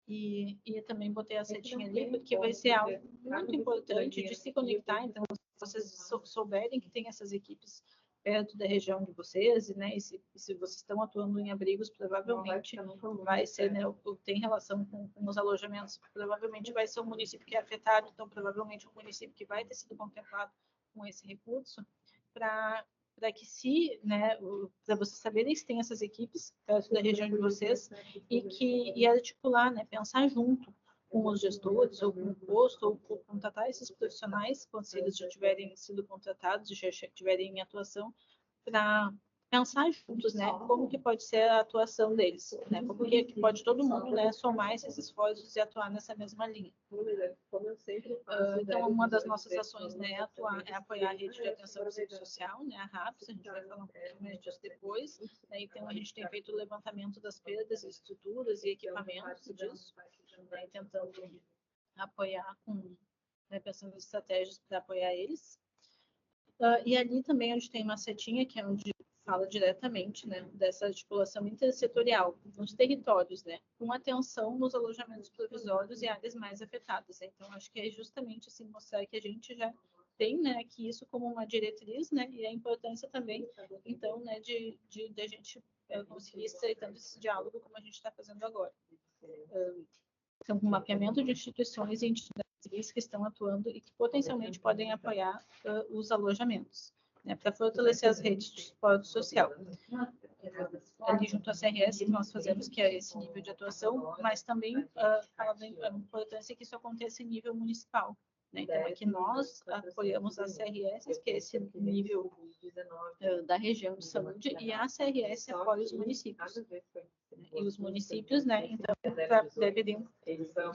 E também botei a setinha ali, porque vai ser algo muito importante de se conectar. Então, se vocês souberem que tem essas equipes perto da região de vocês, né, e se vocês estão atuando em abrigos, provavelmente vai ser, né, tem relação com os alojamentos, provavelmente vai ser um município que é afetado, então provavelmente um município que vai ter sido contemplado com esse recurso, para que né, para vocês saberem se tem essas equipes perto da região de vocês e articular, né, pensar junto com os gestores, ou com o posto, ou contratar esses profissionais, quando eles já tiverem sido contratados e já estiverem em atuação, para pensar juntos, né, como que pode ser a atuação deles, né, como que pode todo mundo, né, somar esses esforços e atuar nessa mesma linha. Então, uma das nossas ações, né, é apoiar a rede de atenção psicossocial, né, a RAPS, a gente vai falar um pouquinho mais disso depois, né, então a gente tem feito o levantamento das perdas, estruturas e equipamentos disso, né, tentando apoiar né, pensando em estratégias para apoiar eles. E ali também onde tem uma setinha, que é onde fala diretamente, né, dessa articulação intersetorial nos territórios, né, com atenção nos alojamentos provisórios e áreas mais afetadas. Então, acho que é justamente assim, mostrar que a gente já tem, né, aqui isso como uma diretriz, né, e a importância também, então, né, de a gente conseguir estreitando esse diálogo como a gente está fazendo agora. Então, um mapeamento de instituições e entidades que estão atuando e que potencialmente podem apoiar os alojamentos, né, para fortalecer as redes de suporte social. Ali junto à CRS, que nós fazemos, que é esse nível de atuação, mas também fala da importância que isso aconteça em nível municipal. Né? Então, aqui nós apoiamos as CRS, que é esse nível da região de saúde, e a CRS apoia os municípios. E os municípios, né, então, deveriam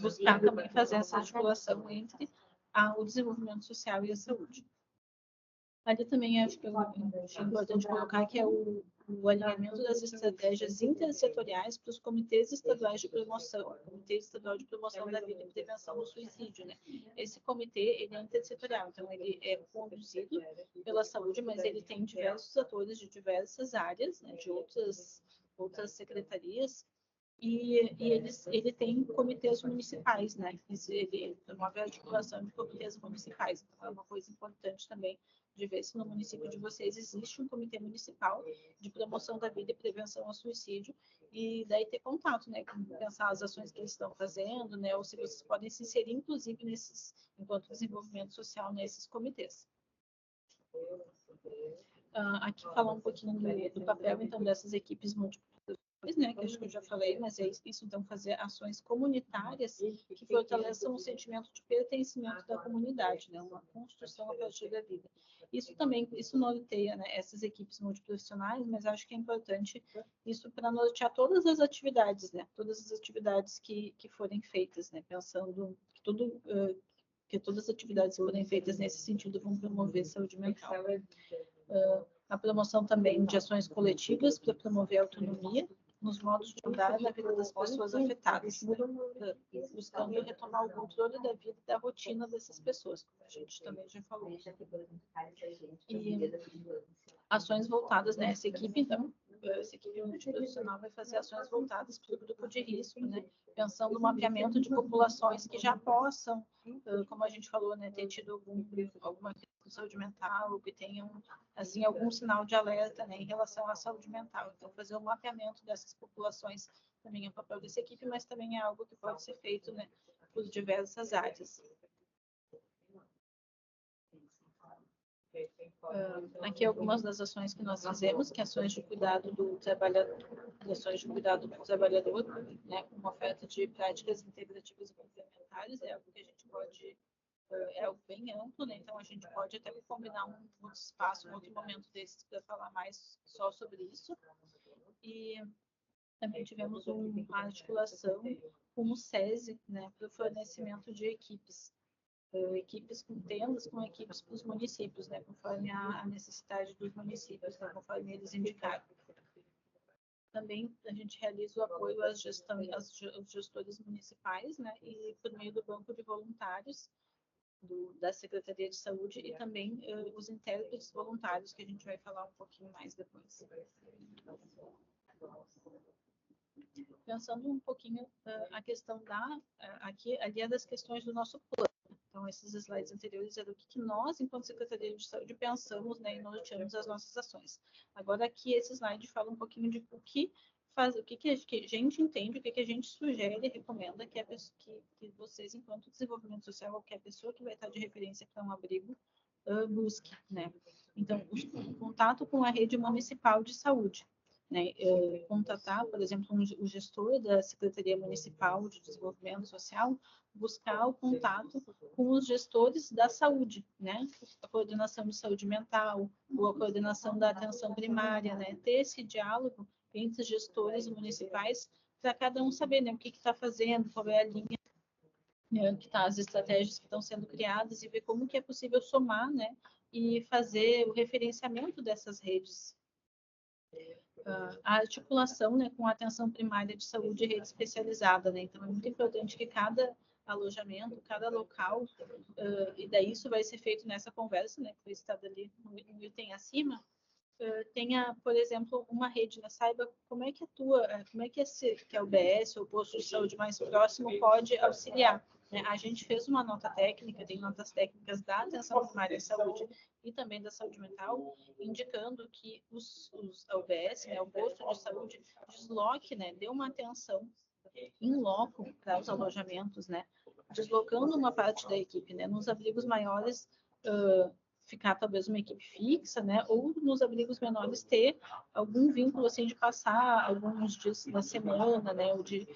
buscar também fazer essa articulação entre o desenvolvimento social e a saúde. Ali também acho que é importante colocar que é o alinhamento das estratégias intersetoriais para os comitês estaduais de promoção, Comitê Estadual de Promoção da Vida e Prevenção do Suicídio, né? Esse comitê, ele é intersetorial, então ele é conduzido pela saúde, mas ele tem diversos atores de diversas áreas, né, de outras secretarias, e ele tem comitês municipais, né? Ele promove a articulação de comitês municipais, então é uma coisa importante também de ver se no município de vocês existe um comitê municipal de promoção da vida e prevenção ao suicídio, e daí ter contato, né, com pensar as ações que eles estão fazendo, né, ou se vocês podem se inserir, inclusive, enquanto desenvolvimento social, nesses comitês. Aqui falar um pouquinho do papel, então, dessas equipes múltiplas, né, que acho que eu já falei, mas é isso, então, fazer ações comunitárias que fortaleçam o sentimento de pertencimento da comunidade, né, uma construção a partir da vida. Isso norteia, né, essas equipes multiprofissionais, mas acho que é importante isso para nortear todas as atividades, né, todas as atividades que forem feitas, né, pensando que todas as atividades que forem feitas nesse sentido vão promover saúde mental. A promoção também de ações coletivas para promover a autonomia nos modos de andar na vida das pessoas afetadas, né? Buscando retomar o controle da vida e da rotina dessas pessoas, como a gente também já falou. E ações voltadas, né? Essa equipe multiprofissional vai fazer ações voltadas para o grupo de risco, né? Pensando no mapeamento de populações que já possam, como a gente falou, né, ter tido alguma questão de saúde mental, ou que tenham, assim, algum sinal de alerta, né, em relação à saúde mental. Então, fazer o mapeamento dessas populações também é o papel dessa equipe, mas também é algo que pode ser feito, né, por diversas áreas. Aqui algumas das ações que nós fizemos, que ações de cuidado do trabalhador, né, com uma oferta de práticas integrativas e complementares, é algo que a gente pode, é algo bem amplo, né, então a gente pode até combinar um outro espaço, um outro momento desses para falar mais só sobre isso. E também tivemos uma articulação com o SESI, né, para o fornecimento de equipes com tendas, com equipes para os municípios, né, conforme a necessidade dos municípios, né, conforme eles indicaram. Também a gente realiza o apoio aos gestores municipais, né, e por meio do banco de voluntários da Secretaria de Saúde e também os intérpretes voluntários, que a gente vai falar um pouquinho mais depois. Pensando um pouquinho a questão ali é das questões do nosso plano. Então, esses slides anteriores eram o que nós, enquanto Secretaria de Saúde, pensamos, né, e norteamos as nossas ações. Agora, aqui, esse slide fala um pouquinho de o que a gente entende, o que a gente sugere e recomenda que vocês, enquanto desenvolvimento social, qualquer pessoa que vai estar de referência para um abrigo, busque, né? Então, o contato com a rede municipal de saúde, né? Contatar, por exemplo, o gestor da Secretaria Municipal de Desenvolvimento Social, buscar o contato com os gestores da saúde, né? A coordenação de saúde mental, ou a coordenação da atenção primária, né? Ter esse diálogo entre os gestores municipais para cada um saber, né, o que está fazendo, qual é a linha, né, que tá, as estratégias que estão sendo criadas e ver como que é possível somar, né, e fazer o referenciamento dessas redes. A articulação, né, com a atenção primária de saúde e rede especializada, né? Então é muito importante que cada alojamento, cada local, e daí isso vai ser feito nessa conversa, né, que foi estado ali no item acima, tenha, por exemplo, uma rede, né, saiba como é que atua, como é que que a UBS ou o posto de saúde mais próximo pode auxiliar. né? A gente fez uma nota técnica, tem notas técnicas da atenção primária à saúde e também da saúde mental, indicando que a UBS, né, o posto de saúde, desloque, né, dê uma atenção em loco para os alojamentos, né, deslocando uma parte da equipe, né, nos abrigos maiores, ficar talvez uma equipe fixa, né, ou nos abrigos menores ter algum vínculo assim de passar alguns dias na semana, né, ou de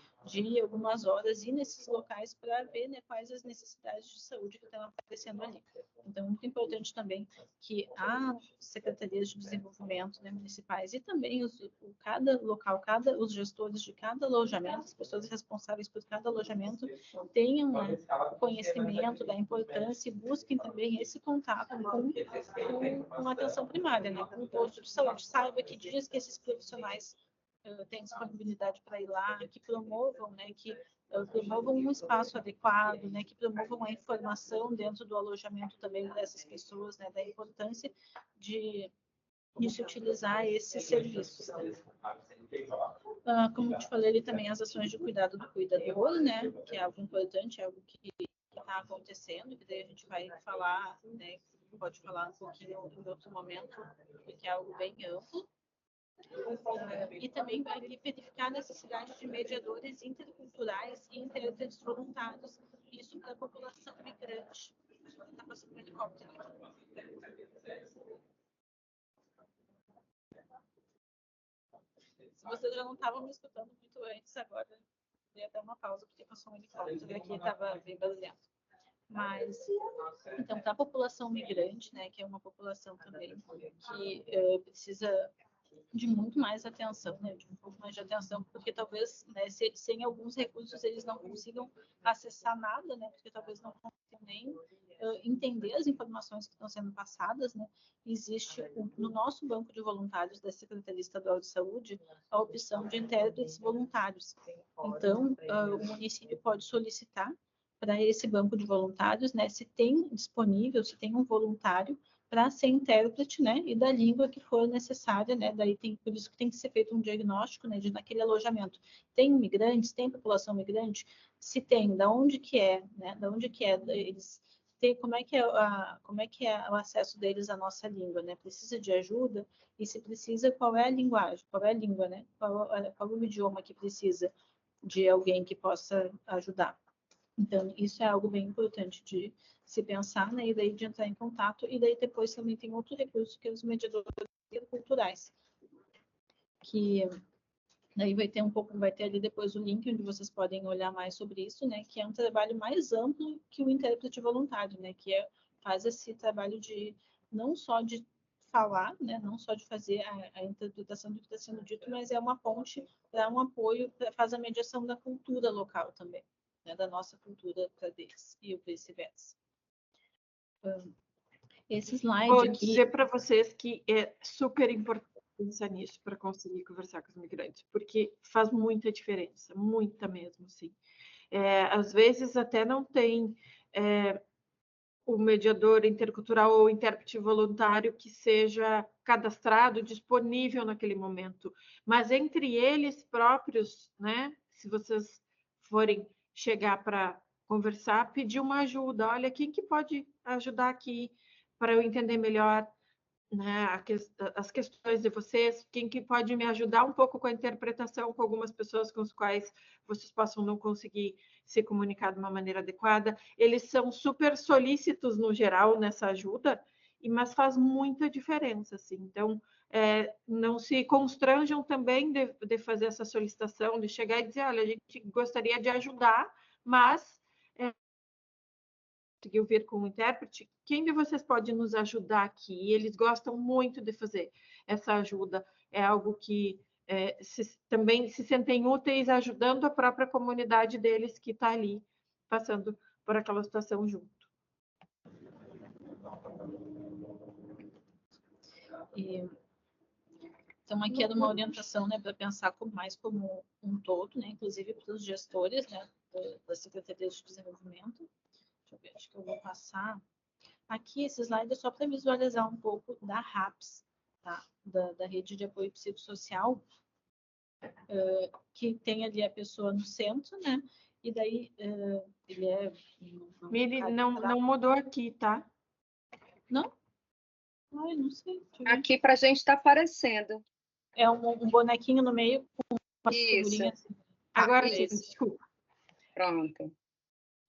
algumas horas ir nesses locais para ver, né, quais as necessidades de saúde que estão aparecendo ali. Então, é muito importante também que as secretarias de desenvolvimento, né, municipais e também cada local, os gestores de cada alojamento, as pessoas responsáveis por cada alojamento tenham, né, conhecimento da importância e busquem também esse contato com a atenção primária, né, com o posto de saúde. Saiba que dias que esses profissionais têm disponibilidade para ir lá, que promovam, né, que promovam um espaço adequado, né, que promovam a informação dentro do alojamento também dessas pessoas, né, da importância de se utilizar esses serviços. Como eu te falei ali também, as ações de cuidado do cuidador, né, que é algo importante, é algo que está acontecendo, que daí a gente vai falar, né, pode falar um pouquinho em outro momento, porque é algo bem amplo. E também vai verificar a necessidade de mediadores interculturais e intérpretes voluntários, isso para a população migrante. Está passando um helicóptero aqui. Se vocês já não estavam me escutando muito antes, agora dei até uma pausa, porque passou um helicóptero aqui, estava bem barulhento. Mas, então, para a população migrante, né, que é uma população também que precisa de muito mais atenção, né, de um pouco mais de atenção, porque talvez, né, sem alguns recursos eles não consigam acessar nada, né, porque talvez não consigam nem entender as informações que estão sendo passadas, né. Existe no nosso banco de voluntários da Secretaria Estadual de Saúde a opção de intérpretes voluntários. Então, o município pode solicitar para esse banco de voluntários, né, se tem disponível, se tem um voluntário para ser intérprete, né, e da língua que for necessária, né, daí por isso que tem que ser feito um diagnóstico, né, de naquele alojamento. Tem imigrantes, tem população migrante? Se tem, da onde que é, né, da onde que é, eles têm, como é que é o acesso deles à nossa língua, né, precisa de ajuda? E se precisa, qual é a linguagem, qual é a língua, né, qual o idioma que precisa de alguém que possa ajudar? Então, isso é algo bem importante de se pensar, né? E daí de entrar em contato. E daí depois também tem outro recurso, que é os mediadores culturais. Que daí vai ter ali depois o link onde vocês podem olhar mais sobre isso, né? Que é um trabalho mais amplo que o intérprete voluntário, né? Que faz esse trabalho de, não só de falar, né? Não só de fazer a interpretação do que está sendo dito, mas é uma ponte para um apoio, faz a mediação da cultura local também. Né, da nossa cultura para deles e o vice-versa. Esse slide Vou aqui... dizer para vocês que é super importante pensar nisso para conseguir conversar com os migrantes, porque faz muita diferença, muita mesmo, sim. Às vezes até não tem o mediador intercultural ou intérprete voluntário que seja cadastrado, disponível naquele momento, mas entre eles próprios, né, se vocês forem chegar para conversar, pedir uma ajuda. Olha, quem que pode ajudar aqui para eu entender melhor, né, as questões de vocês? Quem que pode me ajudar um pouco com a interpretação com algumas pessoas com as quais vocês possam não conseguir se comunicar de uma maneira adequada? Eles são super solícitos no geral nessa ajuda, mas faz muita diferença, assim. Então, não se constranjam também de fazer essa solicitação, de chegar e dizer, olha, a gente gostaria de ajudar, mas conseguiu vir com o intérprete, quem de vocês pode nos ajudar aqui? E eles gostam muito de fazer essa ajuda, é algo que também se sentem úteis ajudando a própria comunidade deles que está ali, passando por aquela situação junto. Então, aqui era uma orientação, né, para pensar mais como um todo, né, inclusive para os gestores, né, da Secretaria de Desenvolvimento. Deixa eu ver, acho que eu vou passar. Aqui, esse slide é só para visualizar um pouco da RAPS, tá? Da Rede de Apoio Psicossocial, que tem ali a pessoa no centro, né? E daí, ele é... Miri, não mudou aqui, tá? Não? Ai, não sei. Deixa eu ver. Aqui para a gente está aparecendo. É um bonequinho no meio com uma Isso. figurinha assim. Agora sim, isso. desculpa. Pronto.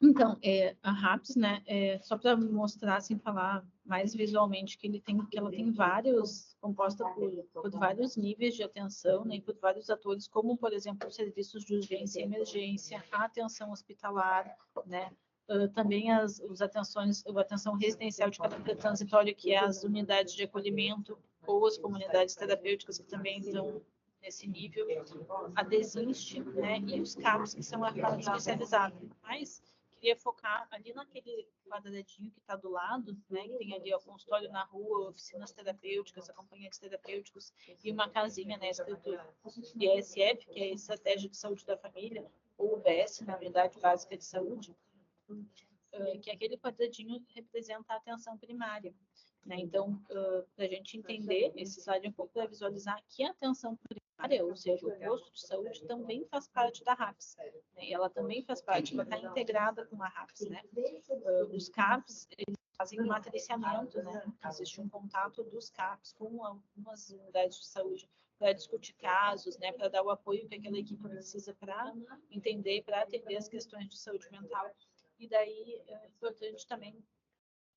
Então, a RAPS, né, só para mostrar, assim, falar mais visualmente, que ela tem vários, composta por vários níveis de atenção, né, e por vários atores, como, por exemplo, os serviços de urgência e emergência, a atenção hospitalar, né, também a atenção residencial de caráter transitório, que é as unidades de acolhimento, ou as comunidades terapêuticas, que também estão nesse nível, a DESINST, né, e os CAPs, que são a parte especializada. Mas queria focar ali naquele quadradinho que está do lado, né, que tem ali o consultório na rua, oficinas terapêuticas, acompanhantes terapêuticos e uma casinha, né, escrito ISF, que é a Estratégia de Saúde da Família, ou UBS, na Unidade Básica de Saúde, que aquele quadradinho representa a atenção primária. Né? Então, para a gente entender esse slide um pouco, para visualizar que a atenção primária, ou seja, o posto de saúde, também faz parte da RAPS. Né? E ela também faz parte, ela está integrada com a RAPS. Né? Os CAPs, eles fazem um matriciamento, né? Existe um contato dos CAPs com algumas unidades de saúde para discutir casos, né? Para dar o apoio que aquela equipe precisa para entender, para atender as questões de saúde mental. E daí é importante também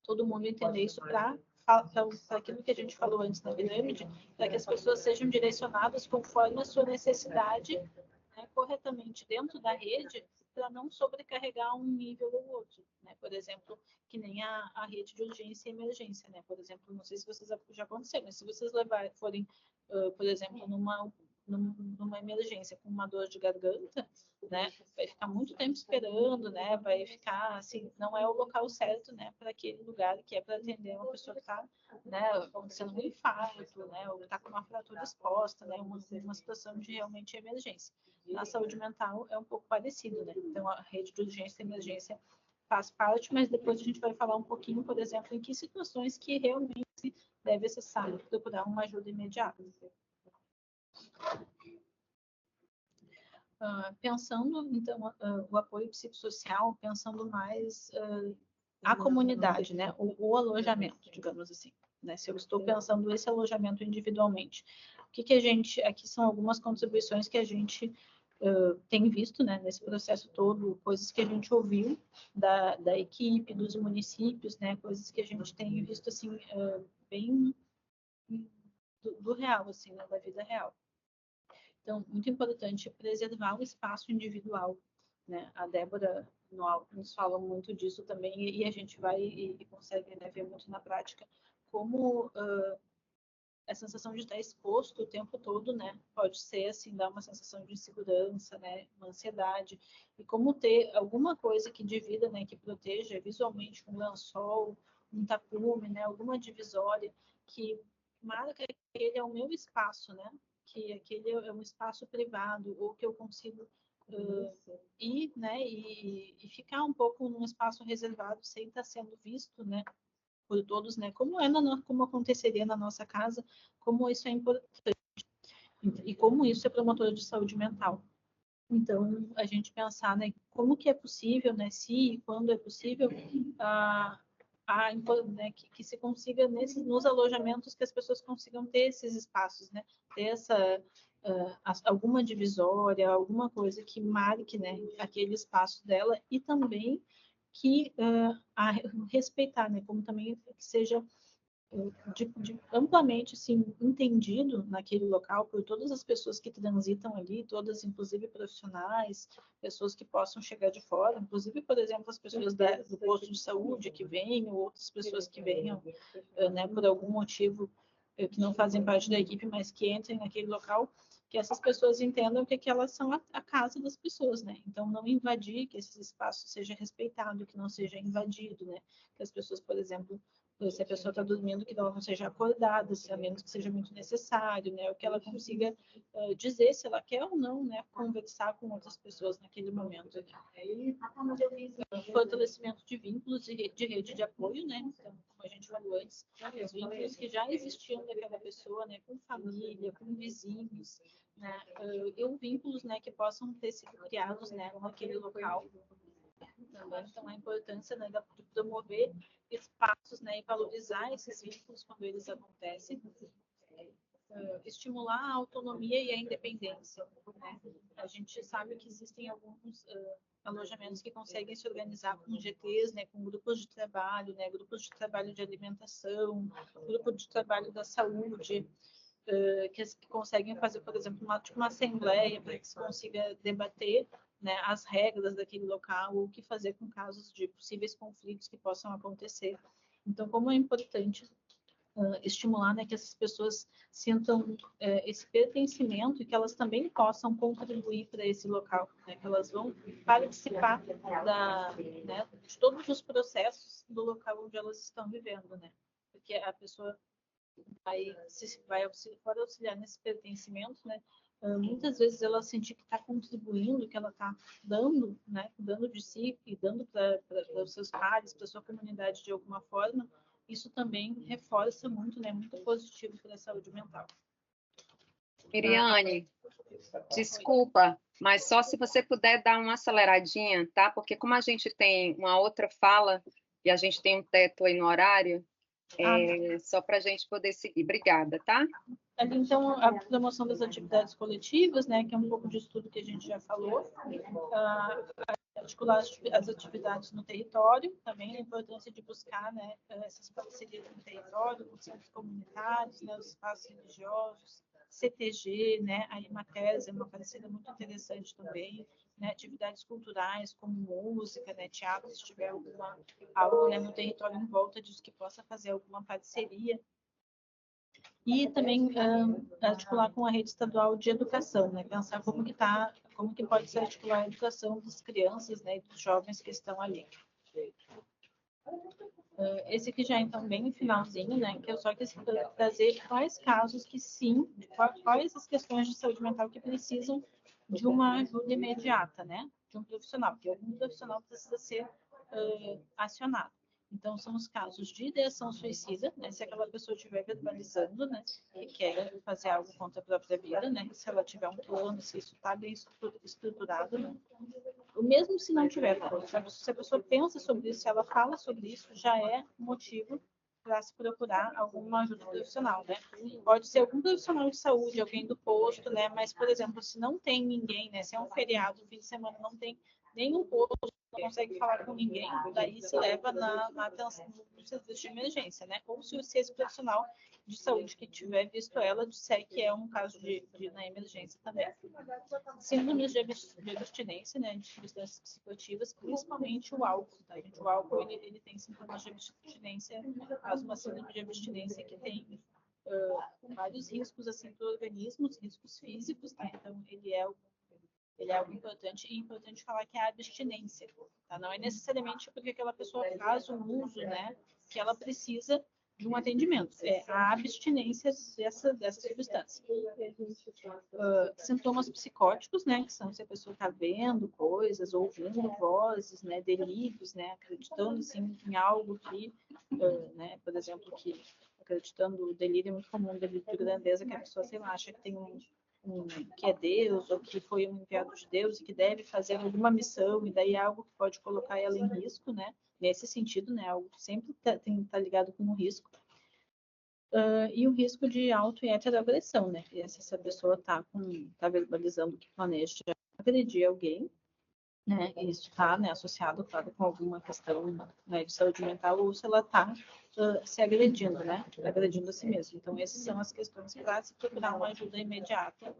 todo mundo entender isso para aquilo que a gente falou antes na pirâmide, para que as pessoas sejam direcionadas conforme a sua necessidade, né, corretamente dentro da rede, para não sobrecarregar um nível ou outro. Né? Por exemplo, que nem a rede de urgência e emergência. Né? Por exemplo, não sei se vocês já aconteceram, mas se vocês forem, por exemplo, numa emergência com uma dor de garganta, né, vai ficar muito tempo esperando, né, vai ficar assim, não é o local certo, né, para aquele lugar que é para atender uma pessoa que está, né, acontecendo um infarto, né, ou está com uma fratura exposta, né, uma situação de realmente emergência. Na saúde mental é um pouco parecido, né, então a rede de urgência e emergência faz parte, mas depois a gente vai falar um pouquinho, por exemplo, em que situações que realmente deve acessar, procurar uma ajuda imediata. Pensando, então, o apoio psicossocial, pensando mais a comunidade, né? O alojamento, digamos assim. Né? Se eu estou pensando esse alojamento individualmente. O que a gente... Aqui são algumas contribuições que a gente tem visto, né? Nesse processo todo, coisas que a gente ouviu da equipe, dos municípios, né? Coisas que a gente tem visto, assim, bem do real, assim, né? Da vida real. Então, muito importante preservar o espaço individual, né? A Débora nos fala muito disso também e a gente vai e consegue, né, ver muito na prática como a sensação de estar exposto o tempo todo, né? Pode ser, assim, dar uma sensação de insegurança, né? Uma ansiedade. E como ter alguma coisa que divida, né? Que proteja visualmente um lençol, um tapume, né? Alguma divisória que marca que aquele é o meu espaço, né? Que aquele é um espaço privado ou que eu consigo ir, né? E ficar um pouco num espaço reservado sem estar sendo visto, né? Por todos, né? Como como aconteceria na nossa casa, como isso é importante e como isso é promotor de saúde mental. Então, a gente pensar, né, como que é possível, né, se e quando é possível, né, que se consiga nos alojamentos que as pessoas consigam ter esses espaços, né, ter alguma divisória, alguma coisa que marque, né, aquele espaço dela e também que respeitar, né, como também que seja amplamente assim, entendido naquele local por todas as pessoas que transitam ali, todas, inclusive profissionais, pessoas que possam chegar de fora, inclusive, por exemplo, as pessoas do posto de saúde que venham, outras pessoas que venham, né, por algum motivo que não fazem parte da equipe, mas que entrem naquele local, que essas pessoas entendam que elas são a casa das pessoas, né? Então, não invadir, que esse espaço seja respeitado, que não seja invadido, né? Que as pessoas, por exemplo, se a pessoa está dormindo, que ela não seja acordada, a menos que seja muito necessário, né? O que ela consiga dizer se ela quer ou não, né? Conversar com outras pessoas naquele momento. Fortalecimento de vínculos de rede de apoio, né? Então, como a gente falou antes, os vínculos que já existiam daquela pessoa, né? Com família, com vizinhos, né? E vínculos, né? Que possam ter sido criados, né? Naquele local. Também, então, a importância, né, de promover espaços, né, e valorizar esses vínculos quando eles acontecem, estimular a autonomia e a independência, né? A gente sabe que existem alguns alojamentos que conseguem se organizar com GTs, né, com grupos de trabalho, né, grupos de trabalho de alimentação, grupo de trabalho da saúde, que conseguem fazer, por exemplo, uma assembleia para que se consiga debater, né, as regras daquele local, ou o que fazer com casos de possíveis conflitos que possam acontecer. Então, como é importante estimular, né, que essas pessoas sintam esse pertencimento e que elas também possam contribuir para esse local, né, que elas vão participar né, de todos os processos do local onde elas estão vivendo, né? Porque a pessoa pode auxiliar nesse pertencimento, né? Muitas vezes ela sentir que está contribuindo, que ela está dando, né? Dando de si e dando para os seus pares, para a sua comunidade de alguma forma, isso também reforça muito, né? Muito positivo para a saúde mental. Miriane, desculpa, mas só se você puder dar uma aceleradinha, tá? Porque como a gente tem uma outra fala e a gente tem um teto aí no horário, só para a gente poder seguir. Obrigada, tá? Ali, então, a promoção das atividades coletivas, né, que é um pouco disso tudo que a gente já falou, articular as atividades no território, também a importância de buscar, né, essas parcerias no território, com centros comunitários, né, os espaços religiosos, CTG, né, a Imates é uma parceria muito interessante também, né, atividades culturais como música, né, teatro, se tiver algo, né, no território em volta disso que possa fazer alguma parceria. E também articular com a rede estadual de educação, né, pensar como que pode se articular a educação das crianças, né, e dos jovens que estão ali. Esse aqui já é, então, bem no finalzinho, né, que eu só quis trazer quais casos que sim, quais as questões de saúde mental que precisam de uma ajuda imediata, né, de um profissional, porque algum profissional precisa ser acionado. Então, são os casos de ideação suicida, né, se aquela pessoa estiver verbalizando, né, que quer fazer algo contra a própria vida, né, se ela tiver um plano, se isso está bem estruturado, né. O mesmo se não tiver, se a pessoa pensa sobre isso, se ela fala sobre isso, já é motivo para se procurar alguma ajuda profissional, né? Pode ser algum profissional de saúde, alguém do posto, né? Mas, por exemplo, se não tem ninguém, né? Se é um feriado, fim de semana, não tem nenhum posto, não consegue falar com ninguém, daí se leva na atenção do serviço de emergência, né? Ou se esse profissional de saúde que tiver visto ela disser que é um caso de na emergência também. Síndromes de abstinência, né, de substâncias psicoativas, principalmente o álcool, tá, gente? O álcool, ele tem sintomas de abstinência, faz uma síndrome de abstinência que tem vários riscos, assim, para o organismo, riscos físicos, tá? Então, ele é algo importante, e é importante falar que é a abstinência, tá? Não é necessariamente porque aquela pessoa faz um uso, né, que ela precisa de um atendimento, é a abstinência dessa substância. Sintomas psicóticos, né, que são se a pessoa está vendo coisas, ouvindo vozes, né, delírios, né, acreditando assim, em algo que, né, por exemplo, que acreditando, o delírio é muito comum, o delírio de grandeza, que a pessoa, sei lá, acha que tem que é Deus, ou que foi um enviado de Deus e que deve fazer alguma missão, e daí é algo que pode colocar ela em risco, né? Nesse sentido, né? Algo que sempre tá ligado com o risco. E o risco de auto e heteroagressão, né? E se essa pessoa tá verbalizando que planeja agredir alguém, né? E isso está, né, associado, claro, com alguma questão, né, de saúde mental, ou se ela está se agredindo, né? Agredindo a si mesma. Então, essas são as questões para se procurar uma ajuda imediata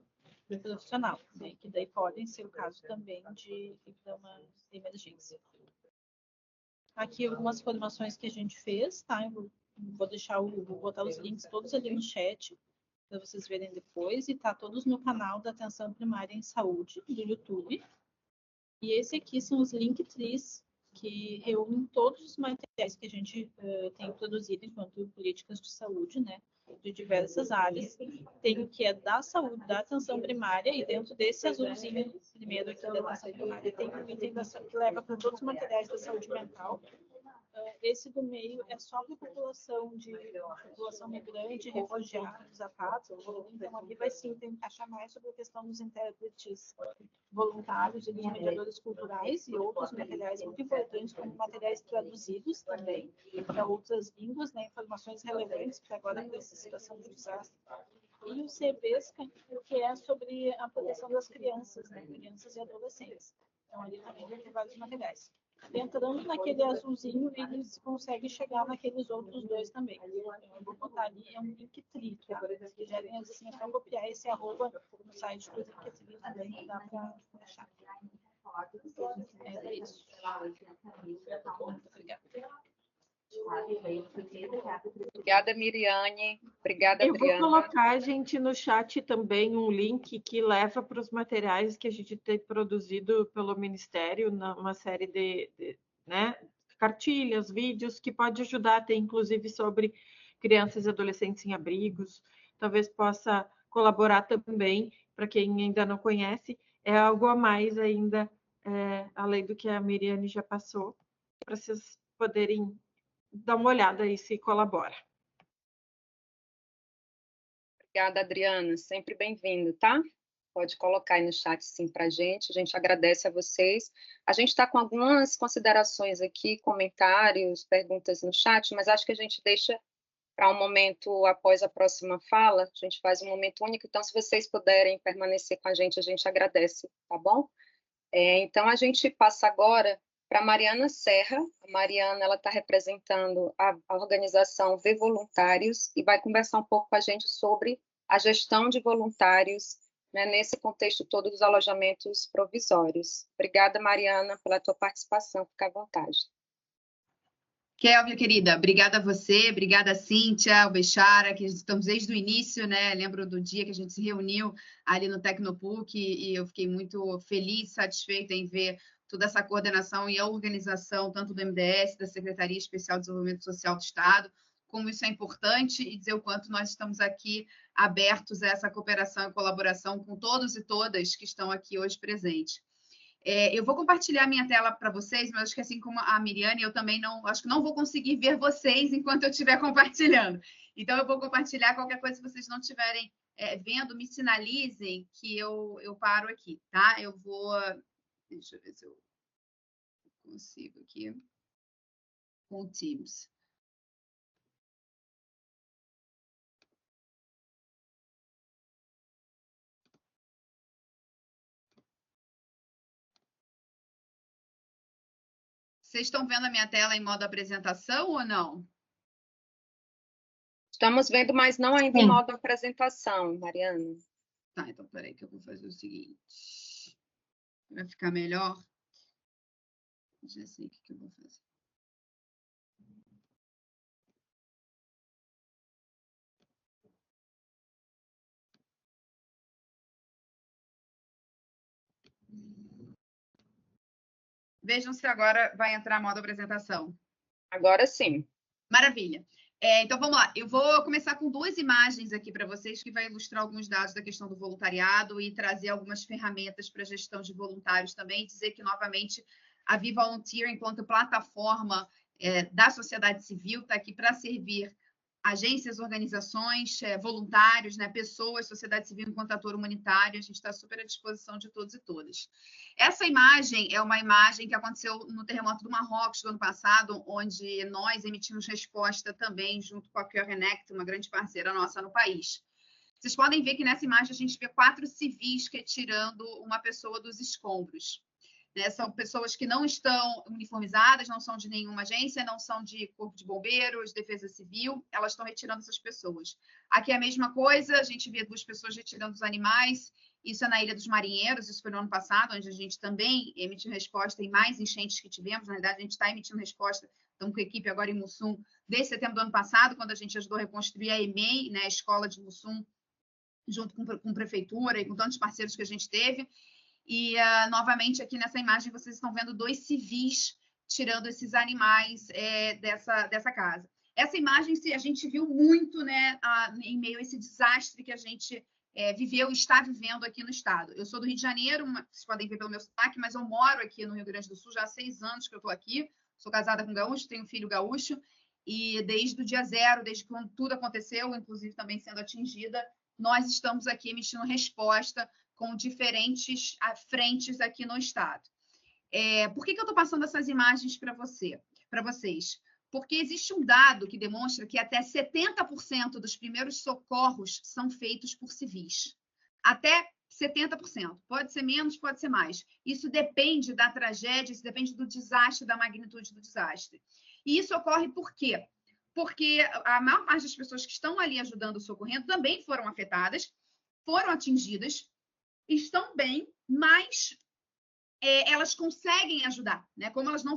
do profissional, né? Que daí podem ser o caso também de uma emergência. Aqui algumas formações que a gente fez, tá? Eu vou botar os links todos ali no chat para vocês verem depois, e tá todos no canal da Atenção Primária em Saúde do YouTube. E esse aqui são os Linktrees que reúnem todos os materiais que a gente tem produzido enquanto políticas de saúde, né, de diversas áreas. Tem o que é da saúde, da atenção primária, e dentro desse azulzinho, primeiro aqui da atenção primária, tem um item que leva para todos os materiais da saúde mental. Esse do meio é só para população migrante, refugiados, apátridas. Então, ali vai sim encaixar mais sobre a questão dos intérpretes voluntários e dos mediadores culturais e outros materiais muito importantes, como materiais traduzidos também para outras línguas, né, informações relevantes para agora para essa situação de desastre. E o CBs, que é sobre a proteção das crianças, né, crianças e adolescentes. Então, ali também vai ter vários materiais. Entrando naquele azulzinho, eles conseguem chegar naqueles outros dois também. Eu vou botar ali, é um Linktree, tá? Se quiserem, assim, é só copiar esse arroba no site do Linktree também, dá para achar. É isso. Muito obrigada. Obrigada, Miriane. Obrigada, Eu Adriana. vou colocar, gente, no chat também um link que leva para os materiais que a gente tem produzido pelo Ministério, uma série de né, cartilhas, vídeos, que pode ajudar, tem inclusive sobre crianças e adolescentes em abrigos. Talvez possa colaborar também, para quem ainda não conhece, é algo a mais ainda, além do que a Miriane já passou, para vocês poderem dar uma olhada aí se colabora. Obrigada, Adriana. Sempre bem-vindo, tá? Pode colocar aí no chat, sim, para a gente agradece a vocês. A gente está com algumas considerações aqui, comentários, perguntas no chat, mas acho que a gente deixa para um momento após a próxima fala, a gente faz um momento único, então se vocês puderem permanecer com a gente agradece, tá bom? Então a gente passa agora para Mariana Serra. A Mariana, ela está representando a organização V Voluntários e vai conversar um pouco com a gente sobre a gestão de voluntários, né, nesse contexto todo dos alojamentos provisórios. Obrigada, Mariana, pela tua participação. Fica à vontade. Kelvia, querida, obrigada a você, obrigada a Cíntia, o Bechara, que estamos desde o início, né? Lembro do dia que a gente se reuniu ali no Tecnopuc e eu fiquei muito feliz, satisfeita em ver toda essa coordenação e a organização, tanto do MDS, da Secretaria Especial de Desenvolvimento Social do Estado, como isso é importante e dizer o quanto nós estamos aqui abertos a essa cooperação e colaboração com todos e todas que estão aqui hoje presentes. Eu vou compartilhar minha tela para vocês, mas acho que assim como a Miriane, eu também acho que não vou conseguir ver vocês enquanto eu estiver compartilhando. Então, eu vou compartilhar qualquer coisa, se vocês não estiverem vendo, me sinalizem que eu paro aqui, tá? Eu vou... Deixa eu ver se eu consigo aqui com o Teams. Vocês estão vendo a minha tela em modo apresentação ou não? Estamos vendo, mas não ainda em modo apresentação, Mariana. Tá, então peraí que eu vou fazer o seguinte. Vai ficar melhor? Já sei o que eu vou fazer. Vejam se agora vai entrar modo apresentação. Agora sim. Maravilha. Então, vamos lá. Eu vou começar com duas imagens aqui para vocês, que vai ilustrar alguns dados da questão do voluntariado e trazer algumas ferramentas para a gestão de voluntários também. Dizer que, novamente, a We Volunteer, enquanto plataforma da sociedade civil, está aqui para servir agências, organizações, voluntários, né, pessoas, sociedade civil enquanto ator humanitário. A gente está super à disposição de todos e todas. Essa imagem é uma imagem que aconteceu no terremoto do Marrocos do ano passado, onde nós emitimos resposta também junto com a Cure Connect, uma grande parceira nossa no país. Vocês podem ver que nessa imagem a gente vê 4 civis retirando uma pessoa dos escombros. São pessoas que não estão uniformizadas, não são de nenhuma agência, não são de corpo de bombeiros, defesa civil, elas estão retirando essas pessoas. Aqui é a mesma coisa, a gente vê 2 pessoas retirando os animais, isso é na Ilha dos Marinheiros, isso foi no ano passado, onde a gente também emitiu resposta em mais enchentes que tivemos, na verdade a gente está emitindo resposta, estamos com a equipe agora em Mussum, desde setembro do ano passado, quando a gente ajudou a reconstruir a EMEI, né, a escola de Mussum, junto com a prefeitura e com tantos parceiros que a gente teve. E, novamente, aqui nessa imagem, vocês estão vendo 2 civis tirando esses animais dessa casa. Essa imagem a gente viu muito, né, em meio a esse desastre que a gente viveu e está vivendo aqui no estado. Eu sou do Rio de Janeiro, vocês podem ver pelo meu sotaque, mas eu moro aqui no Rio Grande do Sul já há 6 anos que eu estou aqui. Sou casada com gaúcho, tenho um filho gaúcho, e desde o dia 0, desde que tudo aconteceu, inclusive também sendo atingida, nós estamos aqui emitindo resposta com diferentes frentes aqui no estado. Por que eu estou passando essas imagens para vocês? Porque existe um dado que demonstra que até 70% dos primeiros socorros são feitos por civis. Até 70%. Pode ser menos, pode ser mais. Isso depende da tragédia, isso depende do desastre, da magnitude do desastre. E isso ocorre por quê? Porque a maior parte das pessoas que estão ali ajudando, socorrendo, também foram afetadas, foram atingidas, estão bem, mas elas conseguem ajudar, né? Como elas não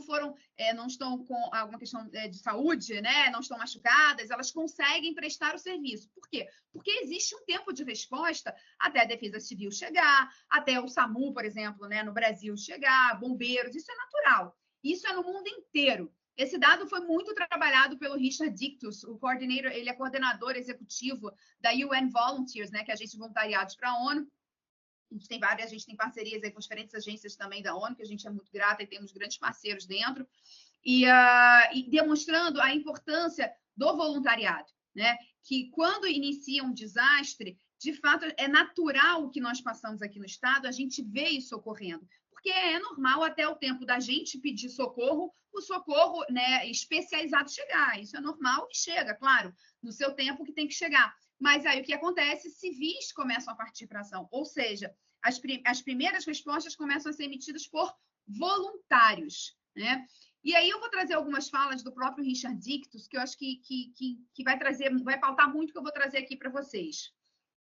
estão com alguma questão de saúde, né? Não estão machucadas, elas conseguem prestar o serviço. Por quê? Porque existe um tempo de resposta até a Defesa Civil chegar, até o SAMU, por exemplo, né? No Brasil chegar, bombeiros, isso é natural. Isso é no mundo inteiro. Esse dado foi muito trabalhado pelo Richard Dictus, o coordenador, ele é coordenador executivo da UN Volunteers, né? Que é a agência de voluntariados para a ONU. A gente tem parcerias aí com diferentes agências também da ONU, que a gente é muito grata e temos grandes parceiros dentro, e demonstrando a importância do voluntariado, né? Que quando inicia um desastre, de fato, é natural que nós passamos aqui no estado, a gente vê isso ocorrendo, porque é normal até o tempo da gente pedir socorro, o socorro, né, especializado chegar, isso é normal e chega, claro, no seu tempo que tem que chegar. Mas aí o que acontece? Civis começam a partir para ação, ou seja, as primeiras respostas começam a ser emitidas por voluntários, né? E aí eu vou trazer algumas falas do próprio Richard Dictus, que eu acho que vai pautar muito o que eu vou trazer aqui para vocês.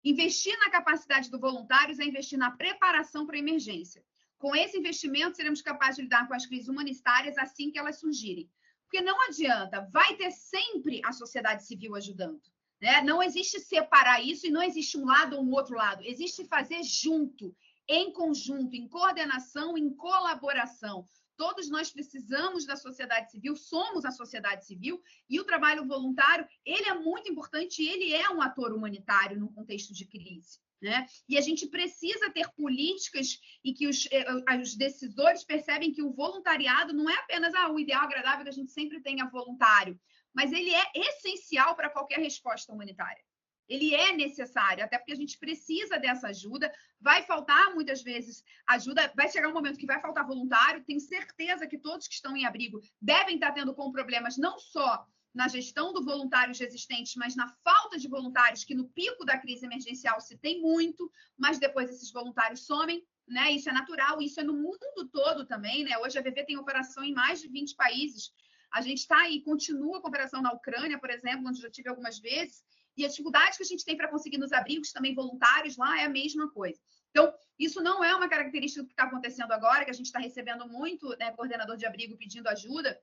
Investir na capacidade dos voluntários é investir na preparação para a emergência. Com esse investimento, seremos capazes de lidar com as crises humanitárias assim que elas surgirem. Porque não adianta, vai ter sempre a sociedade civil ajudando. Né? Não existe separar isso e não existe um lado ou um outro lado. Existe fazer junto, em conjunto, em coordenação, em colaboração. Todos nós precisamos da sociedade civil, somos a sociedade civil, e o trabalho voluntário, ele é muito importante, ele é um ator humanitário num contexto de crise. Né? E a gente precisa ter políticas e que os decisores percebem que o voluntariado não é apenas o ideal agradável que a gente sempre tenha voluntário, mas ele é essencial para qualquer resposta humanitária. Ele é necessário, até porque a gente precisa dessa ajuda. Vai faltar, muitas vezes, ajuda. Vai chegar um momento que vai faltar voluntário. Tenho certeza que todos que estão em abrigo devem estar tendo com problemas não só na gestão do voluntários existentes, mas na falta de voluntários, que no pico da crise emergencial se tem muito, mas depois esses voluntários somem. Né? Isso é natural, isso é no mundo todo também. Né? Hoje a VV tem operação em mais de 20 países. A gente está aí, continua a cooperação na Ucrânia, por exemplo, onde já tive algumas vezes, e as dificuldades que a gente tem para conseguir nos abrigos também voluntários lá é a mesma coisa. Então, isso não é uma característica do que está acontecendo agora, que a gente está recebendo muito, né, coordenador de abrigo pedindo ajuda.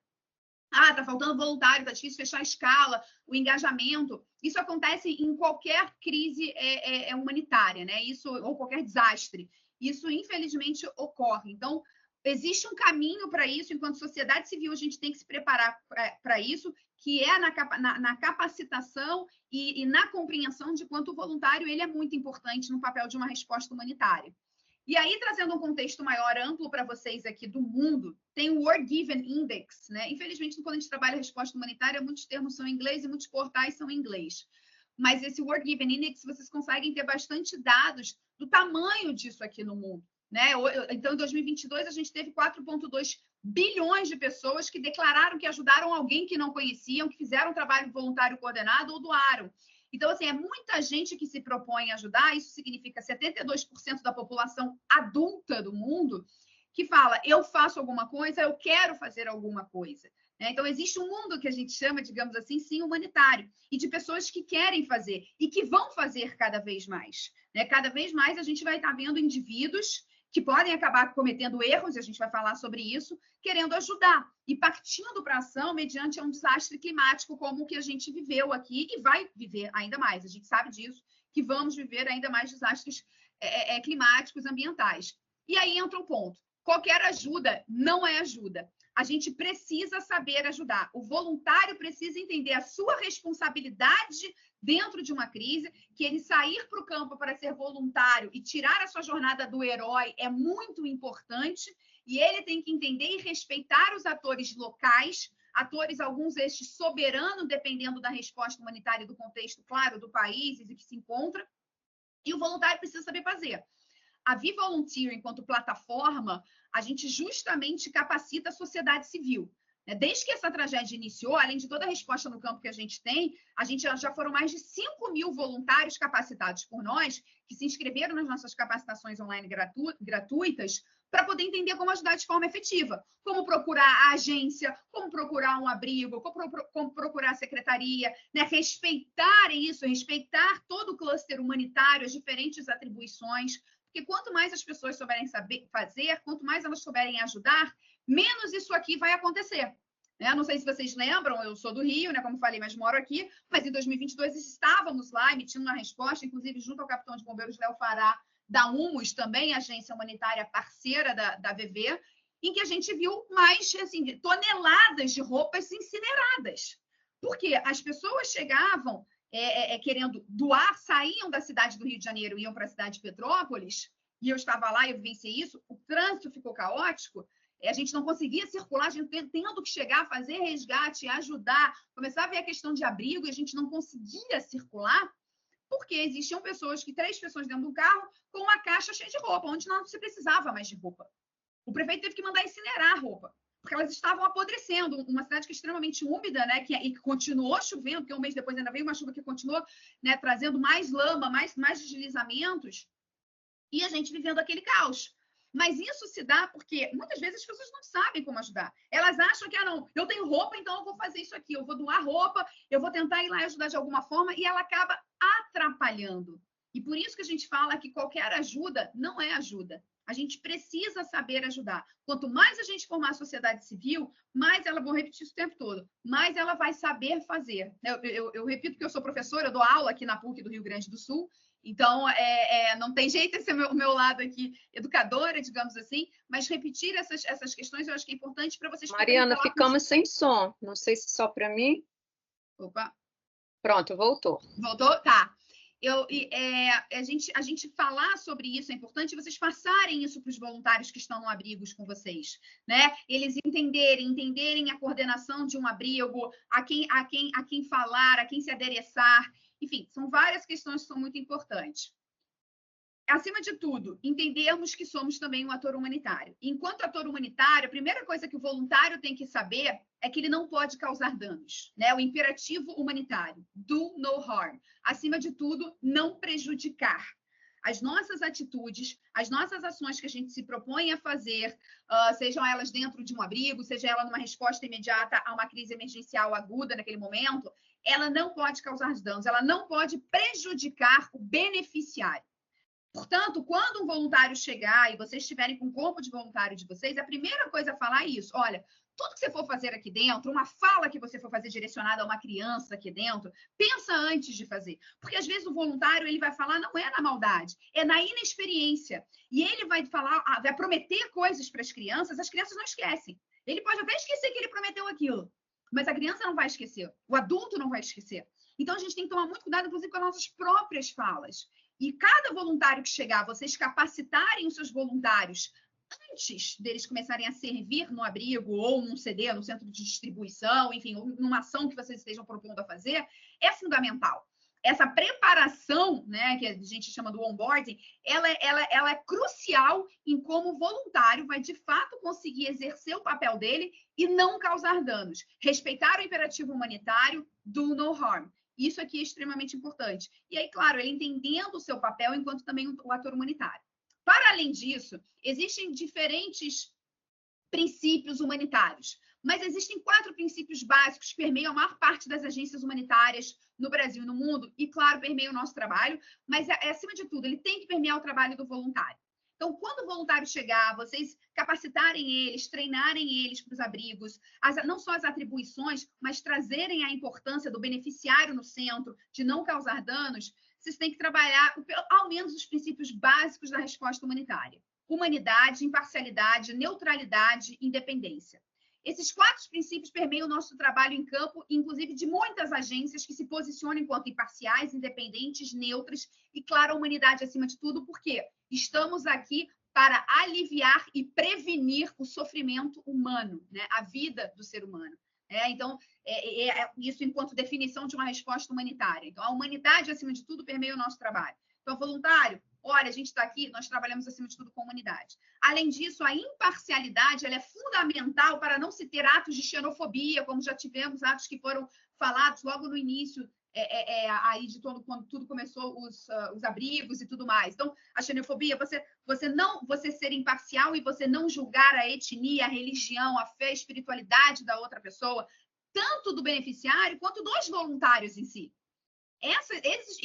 Está faltando voluntário, está difícil fechar a escala, o engajamento. Isso acontece em qualquer crise humanitária, né? Isso, ou qualquer desastre. Isso, infelizmente, ocorre. Então, existe um caminho para isso, enquanto sociedade civil, a gente tem que se preparar para isso, que é na capacitação e na compreensão de quanto o voluntário ele é muito importante no papel de uma resposta humanitária. E aí, trazendo um contexto maior, amplo para vocês aqui do mundo, tem o World Given Index, né? Infelizmente, quando a gente trabalha resposta humanitária, muitos termos são em inglês e muitos portais são em inglês. Mas esse World Given Index, vocês conseguem ter bastante dados do tamanho disso aqui no mundo. Né? Então, em 2022, a gente teve 4,2 bilhões de pessoas que declararam que ajudaram alguém que não conheciam, que fizeram trabalho voluntário coordenado ou doaram. Então, assim, é muita gente que se propõe a ajudar, isso significa 72% da população adulta do mundo que fala, eu faço alguma coisa, eu quero fazer alguma coisa. Né? Então, existe um mundo que a gente chama, digamos assim, sim, humanitário, e de pessoas que querem fazer e que vão fazer cada vez mais. Né? Cada vez mais a gente vai estar vendo indivíduos que podem acabar cometendo erros, e a gente vai falar sobre isso, querendo ajudar e partindo para a ação mediante um desastre climático como o que a gente viveu aqui e vai viver ainda mais. A gente sabe disso, que vamos viver ainda mais desastres climáticos, ambientais. E aí entra um ponto. Qualquer ajuda não é ajuda. a gente precisa saber ajudar. O voluntário precisa entender a sua responsabilidade dentro de uma crise, que ele sair para o campo para ser voluntário e tirar a sua jornada do herói é muito importante, e ele tem que entender e respeitar os atores locais, atores, alguns estes soberanos, dependendo da resposta humanitária e do contexto, claro, do país e que se encontra, e o voluntário precisa saber fazer. A V-Volunteer, enquanto plataforma, a gente justamente capacita a sociedade civil. Desde que essa tragédia iniciou, além de toda a resposta no campo que a gente tem, já foram mais de 5.000 voluntários capacitados por nós, que se inscreveram nas nossas capacitações online gratuitas, para poder entender como ajudar de forma efetiva. Como procurar a agência, como procurar um abrigo, como procurar a secretaria, né? Respeitar isso, respeitar todo o cluster humanitário, as diferentes atribuições, porque quanto mais as pessoas souberem saber fazer, quanto mais elas souberem ajudar, menos isso aqui vai acontecer. Né? Não sei se vocês lembram, eu sou do Rio, né, como falei, mas moro aqui, mas em 2022 estávamos lá emitindo uma resposta, inclusive junto ao capitão de bombeiros Léo Fará, da UMOS, também agência humanitária parceira da VV, em que a gente viu mais assim, toneladas de roupas incineradas. Porque as pessoas chegavam querendo doar, saíam da cidade do Rio de Janeiro e iam para a cidade de Petrópolis, e eu estava lá e eu vivenciei isso, o trânsito ficou caótico, a gente não conseguia circular, a gente tendo que chegar, fazer resgate, ajudar, começar a ver a questão de abrigo, e a gente não conseguia circular, porque existiam pessoas, 3 pessoas dentro do carro, com uma caixa cheia de roupa, onde não se precisava mais de roupa. O prefeito teve que mandar incinerar a roupa, porque elas estavam apodrecendo. Uma cidade que é extremamente úmida, né, e que continuou chovendo, porque um mês depois ainda veio uma chuva que continuou, né, trazendo mais lama, mais deslizamentos, e a gente vivendo aquele caos. Mas isso se dá porque muitas vezes as pessoas não sabem como ajudar. Elas acham que, não, eu tenho roupa, então eu vou fazer isso aqui, eu vou doar roupa, eu vou tentar ir lá e ajudar de alguma forma, e ela acaba atrapalhando. E por isso que a gente fala que qualquer ajuda não é ajuda. A gente precisa saber ajudar. Quanto mais a gente formar a sociedade civil, mais ela, vou repetir isso o tempo todo, mais ela vai saber fazer. Eu repito que eu sou professora, eu dou aula aqui na PUC do Rio Grande do Sul, então não tem jeito, esse é o meu lado aqui, educadora, digamos assim, mas repetir essas questões eu acho que é importante para vocês... Mariana, ficamos sem som, não sei se só para mim. Opa. Pronto, voltou. Voltou? Tá. A gente falar sobre isso é importante, vocês passarem isso para os voluntários que estão no abrigos com vocês, né? Eles entenderem a coordenação de um abrigo, a quem falar, a quem se adereçar, enfim, são várias questões que são muito importantes. Acima de tudo, entendermos que somos também um ator humanitário. Enquanto ator humanitário, a primeira coisa que o voluntário tem que saber é que ele não pode causar danos, né? O imperativo humanitário, do no harm. Acima de tudo, não prejudicar. As nossas atitudes, as nossas ações que a gente se propõe a fazer, sejam elas dentro de um abrigo, seja ela numa resposta imediata a uma crise emergencial aguda naquele momento, ela não pode causar danos, ela não pode prejudicar o beneficiário. Portanto, quando um voluntário chegar e vocês estiverem com o corpo de voluntário de vocês, a primeira coisa a falar é isso. Olha, tudo que você for fazer aqui dentro, uma fala que você for fazer direcionada a uma criança aqui dentro, pensa antes de fazer. Porque às vezes o voluntário ele vai falar, não é na maldade, é na inexperiência. E ele vai falar, vai prometer coisas para as crianças não esquecem. Ele pode até esquecer que ele prometeu aquilo, mas a criança não vai esquecer, o adulto não vai esquecer. Então a gente tem que tomar muito cuidado, inclusive, com as nossas próprias falas. E cada voluntário que chegar, vocês capacitarem os seus voluntários antes deles começarem a servir no abrigo ou num CD, no centro de distribuição, enfim, numa ação que vocês estejam propondo a fazer, é fundamental. Essa preparação, né, que a gente chama do onboarding, ela é crucial em como o voluntário vai, de fato, conseguir exercer o papel dele e não causar danos. Respeitar o imperativo humanitário do no harm. Isso aqui é extremamente importante. E aí, claro, ele entendendo o seu papel enquanto também o ator humanitário. Para além disso, existem diferentes princípios humanitários, mas existem 4 princípios básicos que permeiam a maior parte das agências humanitárias no Brasil e no mundo, e, claro, permeiam o nosso trabalho, mas, acima de tudo, ele tem que permear o trabalho do voluntário. Então, quando o voluntário chegar, vocês capacitarem eles, treinarem eles para os abrigos, não só as atribuições, mas trazerem a importância do beneficiário no centro, de não causar danos, vocês têm que trabalhar ao menos os princípios básicos da resposta humanitária. Humanidade, imparcialidade, neutralidade, independência. Esses 4 princípios permeiam o nosso trabalho em campo, inclusive de muitas agências que se posicionam enquanto imparciais, independentes, neutras e, claro, a humanidade acima de tudo, porque estamos aqui para aliviar e prevenir o sofrimento humano, né? A vida do ser humano. Então, isso enquanto definição de uma resposta humanitária. Então, a humanidade, acima de tudo, permeia o nosso trabalho. Então, voluntário, olha, a gente está aqui, nós trabalhamos, acima de tudo, com a humanidade. Além disso, a imparcialidade ela é fundamental para não se ter atos de xenofobia, como já tivemos atos que foram falados logo no início, aí de quando tudo começou, os abrigos e tudo mais. Então, a xenofobia, você ser imparcial e você não julgar a etnia, a religião, a fé, a espiritualidade da outra pessoa, tanto do beneficiário quanto dos voluntários em si.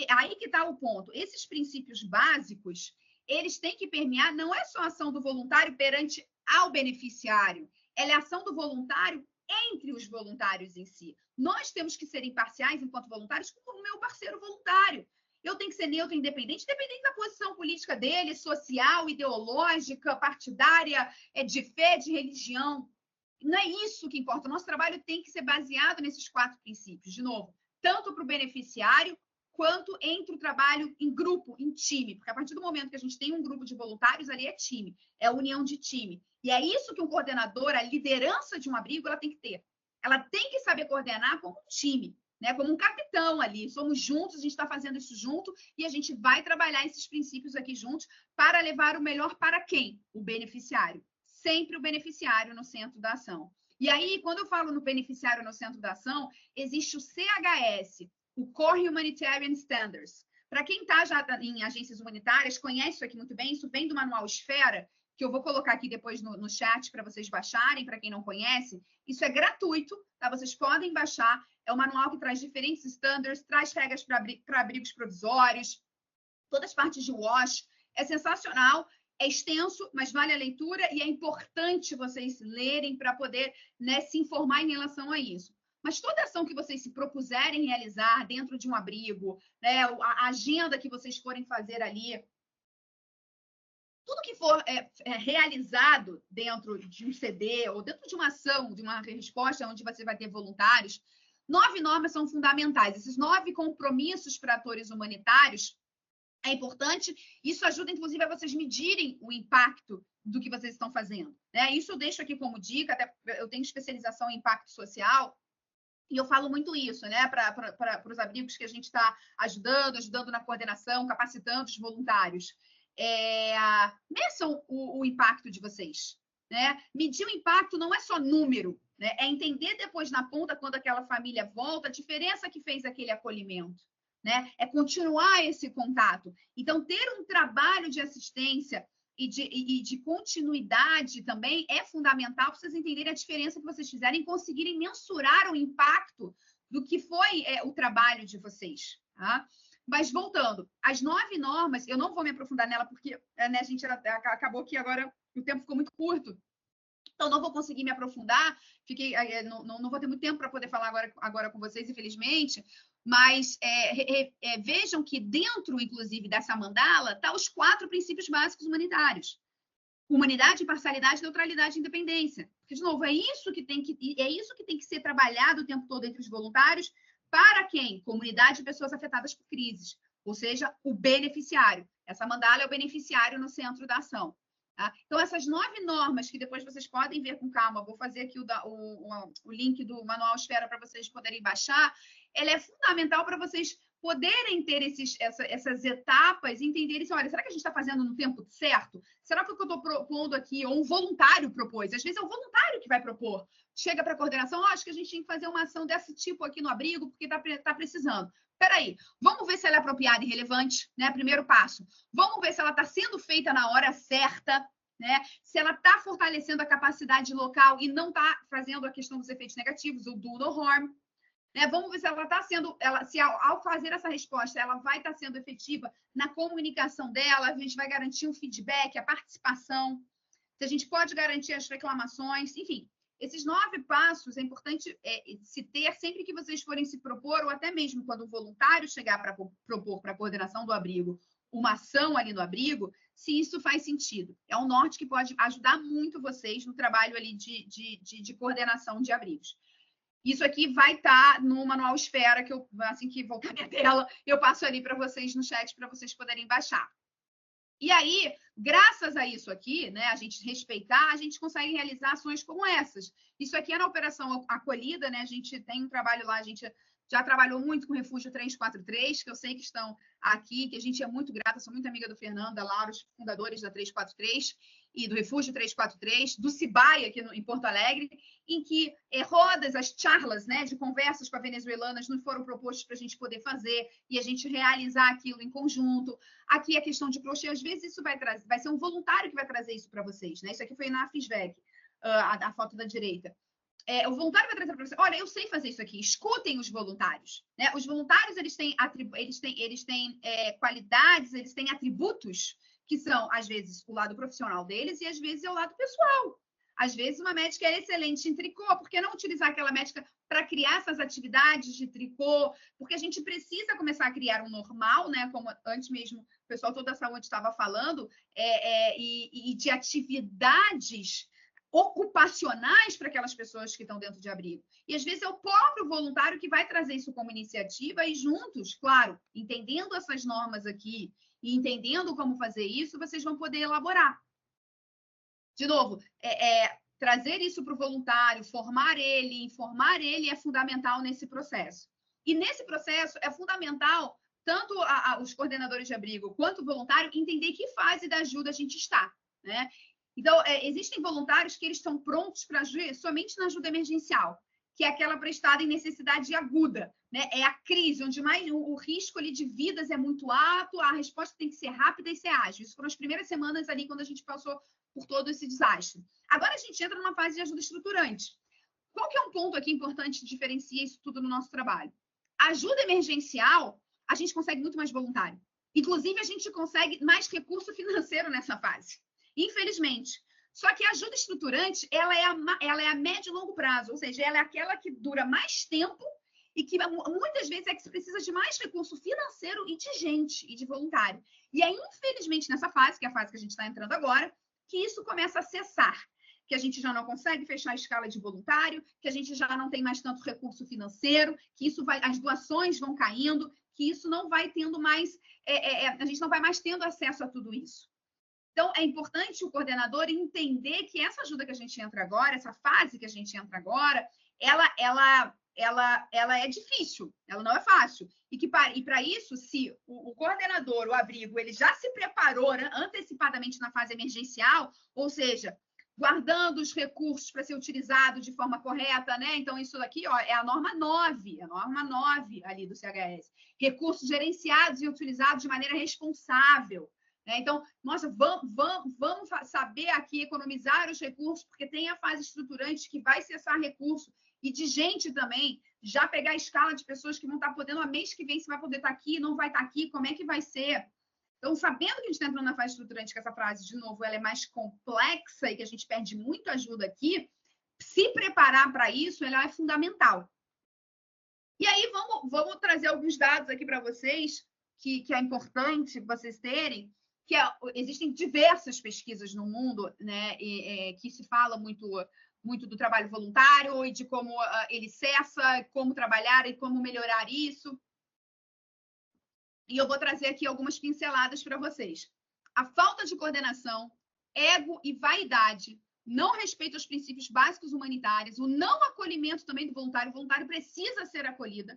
Aí que está o ponto. Esses princípios básicos, eles têm que permear, não é só a ação do voluntário perante ao beneficiário, ela é a ação do voluntário entre os voluntários em si. Nós temos que ser imparciais enquanto voluntários com o meu parceiro voluntário. Eu tenho que ser neutro, independente da posição política dele, social, ideológica, partidária, de fé, de religião. Não é isso que importa. O nosso trabalho tem que ser baseado nesses 4 princípios. De novo, tanto para o beneficiário, quanto entre o trabalho em grupo, em time. Porque a partir do momento que a gente tem um grupo de voluntários, ali é time, é união de time. E é isso que um coordenador, a liderança de um abrigo, ela tem que ter. Ela tem que saber coordenar como um time, né? Como um capitão ali. Somos juntos, a gente está fazendo isso junto e a gente vai trabalhar esses princípios aqui juntos para levar o melhor para quem? O beneficiário. Sempre o beneficiário no centro da ação. E aí, quando eu falo no beneficiário no centro da ação, existe o CHS, o Core Humanitarian Standards. Para quem está já em agências humanitárias, conhece isso aqui muito bem, isso vem do manual Esfera, que eu vou colocar aqui depois no chat para vocês baixarem, para quem não conhece. Isso é gratuito, tá? Vocês podem baixar. É um manual que traz diferentes standards, traz regras para abrigos provisórios, todas as partes de WASH. É sensacional. É extenso, mas vale a leitura e é importante vocês lerem para poder, né, se informar em relação a isso. Mas toda ação que vocês se propuserem realizar dentro de um abrigo, né, a agenda que vocês forem fazer ali, tudo que for realizado dentro de um CD ou dentro de uma ação, de uma resposta onde você vai ter voluntários, 9 normas são fundamentais. Esses 9 compromissos para atores humanitários é importante, isso ajuda, inclusive, a vocês medirem o impacto do que vocês estão fazendo, né? Isso eu deixo aqui como dica, até eu tenho especialização em impacto social, e eu falo muito isso, né? Para os abrigos que a gente está ajudando na coordenação, capacitando os voluntários. Meçam o impacto de vocês, né? Medir o impacto não é só número, né? É entender depois na ponta, quando aquela família volta, a diferença que fez aquele acolhimento. Né? É continuar esse contato. Então, ter um trabalho de assistência e de continuidade também é fundamental para vocês entenderem a diferença que vocês fizerem e conseguirem mensurar o impacto do que foi o trabalho de vocês. Tá? Mas, voltando, as 9 normas, eu não vou me aprofundar nela porque né, a gente acabou que agora o tempo ficou muito curto. Então, não vou conseguir me aprofundar, não vou ter muito tempo para poder falar agora com vocês, infelizmente, mas vejam que dentro, inclusive, dessa mandala, tá os 4 princípios básicos humanitários. Humanidade, imparcialidade, neutralidade e independência. Porque, de novo, é isso que tem que ser trabalhado o tempo todo entre os voluntários. Para quem? Comunidade e pessoas afetadas por crises. Ou seja, o beneficiário. Essa mandala é o beneficiário no centro da ação. Tá? Então, essas 9 normas, que depois vocês podem ver com calma, vou fazer aqui o link do Manual Esfera para vocês poderem baixar, ela é fundamental para vocês poderem ter essas etapas e entenderem, olha, será que a gente está fazendo no tempo certo? Será que o que eu estou propondo aqui, ou um voluntário propôs? Às vezes é o voluntário que vai propor. Chega para a coordenação, acho que a gente tem que fazer uma ação desse tipo aqui no abrigo, porque está precisando. Espera aí, vamos ver se ela é apropriada e relevante, né? Primeiro passo. Vamos ver se ela está sendo feita na hora certa, né? Se ela está fortalecendo a capacidade local e não está fazendo a questão dos efeitos negativos, o do no harm. Né? Vamos ver se ela está sendo, se ao fazer essa resposta, ela vai estar sendo efetiva na comunicação dela, a gente vai garantir o feedback, a participação, se a gente pode garantir as reclamações, enfim. Esses 9 passos é importante se ter sempre que vocês forem se propor, ou até mesmo quando o voluntário chegar para propor para a coordenação do abrigo uma ação ali no abrigo, se isso faz sentido. É um norte que pode ajudar muito vocês no trabalho ali de coordenação de abrigos. Isso aqui vai estar no manual Esfera, que eu, assim que voltar minha tela, eu passo ali para vocês no chat, para vocês poderem baixar. E aí, graças a isso aqui, né, a gente respeitar, a gente consegue realizar ações como essas. Isso aqui é na Operação Acolhida, né? A gente tem um trabalho lá, a gente já trabalhou muito com o Refúgio 343, que eu sei que estão aqui, que a gente é muito grata, sou muito amiga do Fernando, da Laura, os fundadores da 343 e do Refúgio 343, do Cibai aqui em Porto Alegre, em que rodas, as charlas, né, de conversas com as venezuelanas nos foram propostas para a gente poder fazer e a gente realizar aquilo em conjunto. Aqui a questão de crochê, às vezes isso vai ser um voluntário que vai trazer isso para vocês, né? Isso aqui foi na FISVEC, a foto da direita. O voluntário vai trazer para você, olha, eu sei fazer isso aqui, escutem os voluntários, né? Os voluntários, eles têm qualidades, eles têm atributos que são, às vezes, o lado profissional deles e, às vezes, é o lado pessoal. Às vezes, uma médica é excelente em tricô, por que não utilizar aquela médica para criar essas atividades de tricô? Porque a gente precisa começar a criar um normal, né? Como antes mesmo o pessoal toda a saúde estava falando, e de atividades ocupacionais para aquelas pessoas que estão dentro de abrigo. E, às vezes, é o próprio voluntário que vai trazer isso como iniciativa e juntos, claro, entendendo essas normas aqui e entendendo como fazer isso, vocês vão poder elaborar. De novo, trazer isso para o voluntário, formar ele, informar ele é fundamental nesse processo. E nesse processo é fundamental tanto os coordenadores de abrigo quanto o voluntário entender que fase da ajuda a gente está, né? Então, existem voluntários que eles estão prontos para agir somente na ajuda emergencial, que é aquela prestada em necessidade aguda, né? É a crise, onde mais o risco ali de vidas é muito alto, a resposta tem que ser rápida e ser ágil. Isso foram as primeiras semanas ali, quando a gente passou por todo esse desastre. Agora a gente entra numa fase de ajuda estruturante. Qual que é um ponto aqui importante que diferencia isso tudo no nosso trabalho? A ajuda emergencial, a gente consegue muito mais voluntário. Inclusive, a gente consegue mais recurso financeiro nessa fase. Infelizmente. Só que a ajuda estruturante, ela é a médio e longo prazo, ou seja, ela é aquela que dura mais tempo e que muitas vezes é que se precisa de mais recurso financeiro e de gente, e de voluntário. E é, infelizmente, nessa fase, que é a fase que a gente está entrando agora, que isso começa a cessar, que a gente já não consegue fechar a escala de voluntário, que a gente já não tem mais tanto recurso financeiro, que isso as doações vão caindo, que isso não vai tendo mais, a gente não vai mais tendo acesso a tudo isso. Então, é importante o coordenador entender que essa ajuda que a gente entra agora, essa fase que a gente entra agora, ela é difícil, ela não é fácil. E para isso, se o coordenador, o abrigo, ele já se preparou antecipadamente na fase emergencial, ou seja, guardando os recursos para ser utilizado de forma correta, né? Então, isso daqui, ó, é a norma 9 ali do CHS. Recursos gerenciados e utilizados de maneira responsável. Então, nossa, vamos saber aqui economizar os recursos, porque tem a fase estruturante que vai cessar recurso, e de gente também, já pegar a escala de pessoas que vão estar podendo, a mês que vem, se vai poder estar aqui, não vai estar aqui, como é que vai ser? Então, sabendo que a gente está entrando na fase estruturante, que essa frase, de novo, ela é mais complexa e que a gente perde muito ajuda aqui, se preparar para isso, ela é fundamental. E aí, vamos trazer alguns dados aqui para vocês, que é importante vocês terem, que existem diversas pesquisas no mundo, né, que se fala muito do trabalho voluntário e de como ele cessa, como trabalhar e como melhorar isso. E eu vou trazer aqui algumas pinceladas para vocês. A falta de coordenação, ego e vaidade, não respeito aos princípios básicos humanitários, o não acolhimento também do voluntário, o voluntário precisa ser acolhido,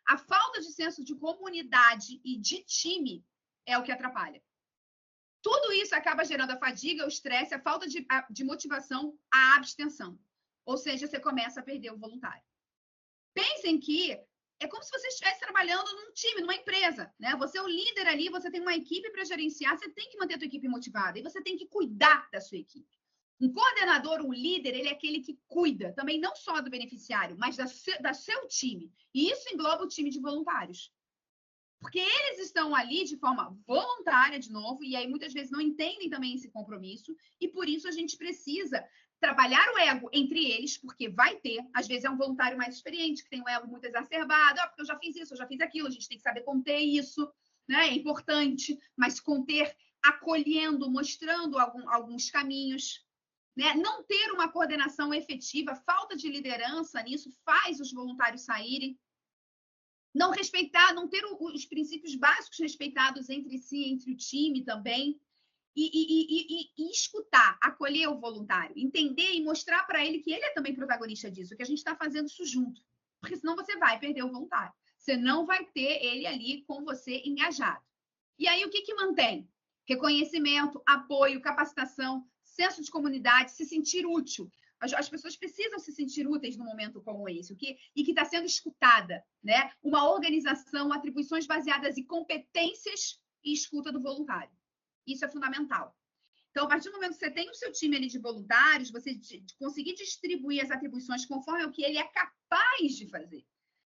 a falta de senso de comunidade e de time é o que atrapalha. Tudo isso acaba gerando a fadiga, o estresse, a falta de motivação, a abstenção. Ou seja, você começa a perder o voluntário. Pensem que é como se você estivesse trabalhando num time, numa empresa, né? Você é o líder ali, você tem uma equipe para gerenciar, você tem que manter a tua equipe motivada e você tem que cuidar da sua equipe. Um coordenador, um líder, ele é aquele que cuida também não só do beneficiário, mas da seu time. E isso engloba o time de voluntários. Porque eles estão ali de forma voluntária, de novo, e aí muitas vezes não entendem também esse compromisso, e por isso a gente precisa trabalhar o ego entre eles, porque vai ter, às vezes é um voluntário mais experiente, que tem um ego muito exacerbado, porque eu já fiz isso, eu já fiz aquilo, a gente tem que saber conter isso, né? É importante, mas conter, acolhendo, mostrando alguns caminhos, né? Não ter uma coordenação efetiva, falta de liderança nisso faz os voluntários saírem. Não respeitar, não ter os princípios básicos respeitados entre si, entre o time também. E escutar, acolher o voluntário, entender e mostrar para ele que ele é também protagonista disso, que a gente está fazendo isso junto. Porque senão você vai perder o voluntário. Você não vai ter ele ali com você engajado. E aí, o que mantém? Reconhecimento, apoio, capacitação, senso de comunidade, se sentir útil. As pessoas precisam se sentir úteis num momento como esse, e que está sendo escutada, né? Uma organização, atribuições baseadas em competências e escuta do voluntário. Isso é fundamental. Então, a partir do momento que você tem o seu time ali de voluntários, você conseguir distribuir as atribuições conforme o que ele é capaz de fazer.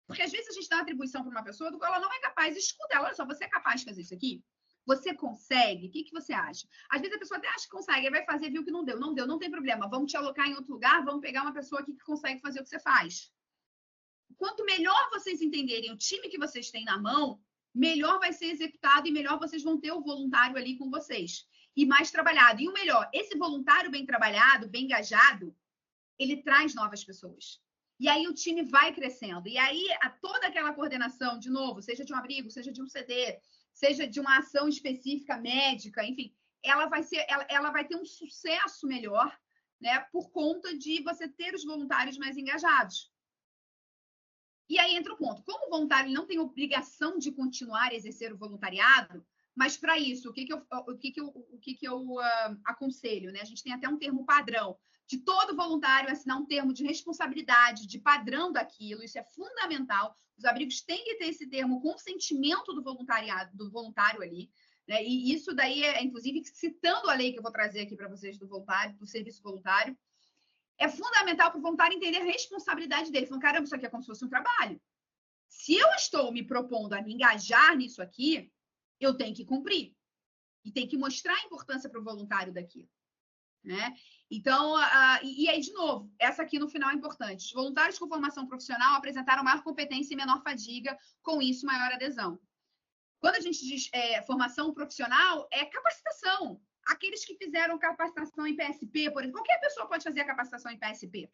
Porque, às vezes, a gente dá uma atribuição para uma pessoa do qual ela não é capaz. Escuta ela, olha só, você é capaz de fazer isso aqui? Você consegue? O que você acha? Às vezes, a pessoa até acha que consegue, aí vai fazer, viu que não deu. Não deu, não tem problema. Vamos te alocar em outro lugar, vamos pegar uma pessoa aqui que consegue fazer o que você faz. Quanto melhor vocês entenderem o time que vocês têm na mão, melhor vai ser executado e melhor vocês vão ter o voluntário ali com vocês. E mais trabalhado. E o melhor, esse voluntário bem trabalhado, bem engajado, ele traz novas pessoas. E aí o time vai crescendo. E aí toda aquela coordenação, de novo, seja de um abrigo, seja de um CD, seja de uma ação específica médica, enfim, ela vai ter um sucesso melhor, né, por conta de você ter os voluntários mais engajados. E aí entra o ponto. Como o voluntário não tem obrigação de continuar a exercer o voluntariado, mas para isso, o que eu aconselho, né? A gente tem até um termo padrão de todo voluntário assinar um termo de responsabilidade, de padrão daquilo. Isso é fundamental. Os abrigos têm que ter esse termo, consentimento do voluntário ali, né? E isso daí é, inclusive, citando a lei que eu vou trazer aqui para vocês do voluntário, do serviço voluntário. É fundamental para o voluntário entender a responsabilidade dele. Falando, caramba, isso aqui é como se fosse um trabalho. Se eu estou me propondo a me engajar nisso aqui, eu tenho que cumprir. E tem que mostrar a importância para o voluntário daquilo, né? Então, e aí, de novo, essa aqui no final é importante. Os voluntários com formação profissional apresentaram maior competência e menor fadiga, com isso, maior adesão. Quando a gente diz formação profissional, é capacitação. Aqueles que fizeram capacitação em PSP, por exemplo, qualquer pessoa pode fazer a capacitação em PSP.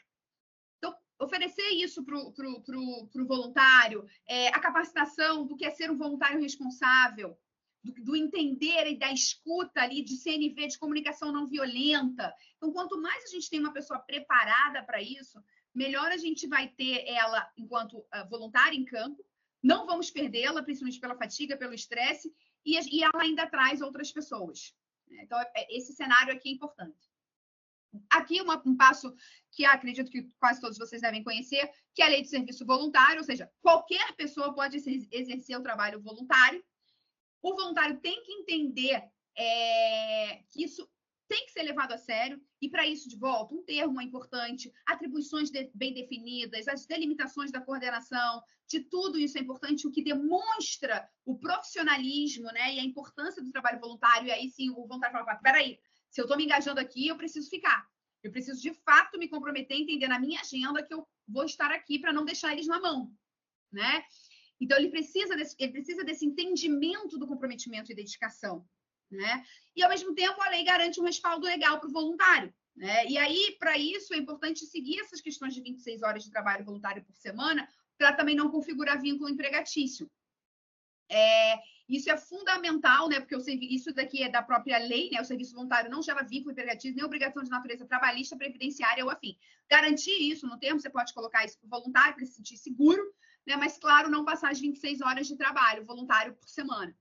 Então, oferecer isso para o voluntário, a capacitação do que é ser um voluntário responsável, do entender e da escuta ali, de CNV, de comunicação não violenta. Então, quanto mais a gente tem uma pessoa preparada para isso, melhor a gente vai ter ela enquanto voluntária em campo, não vamos perdê-la, principalmente pela fatiga, pelo estresse, e ela ainda traz outras pessoas. Então, esse cenário aqui é importante. Aqui um passo que acredito que quase todos vocês devem conhecer, que é a lei de serviço voluntário, ou seja, qualquer pessoa pode exercer o trabalho voluntário. O voluntário tem que entender que isso tem que ser levado a sério, e para isso, de volta, um termo é importante, atribuições bem definidas, as delimitações da coordenação, de tudo isso é importante, o que demonstra o profissionalismo, né, e a importância do trabalho voluntário, e aí sim o voluntário fala, peraí, se eu estou me engajando aqui, eu preciso ficar. Eu preciso, de fato, me comprometer, entender na minha agenda que eu vou estar aqui para não deixar eles na mão, né? Então, ele precisa desse entendimento do comprometimento e dedicação, né? E, ao mesmo tempo, a lei garante um respaldo legal para o voluntário, né? E aí, para isso, é importante seguir essas questões de 26 horas de trabalho voluntário por semana, para também não configurar vínculo empregatício. Isso é fundamental, né? Porque isso daqui é da própria lei, né? O serviço voluntário não gera vínculo empregatício, nem obrigação de natureza trabalhista, previdenciária ou afim. Garantir isso no termo, você pode colocar isso para o voluntário, para se sentir seguro, né? Mas, claro, não passar as 26 horas de trabalho voluntário por semana.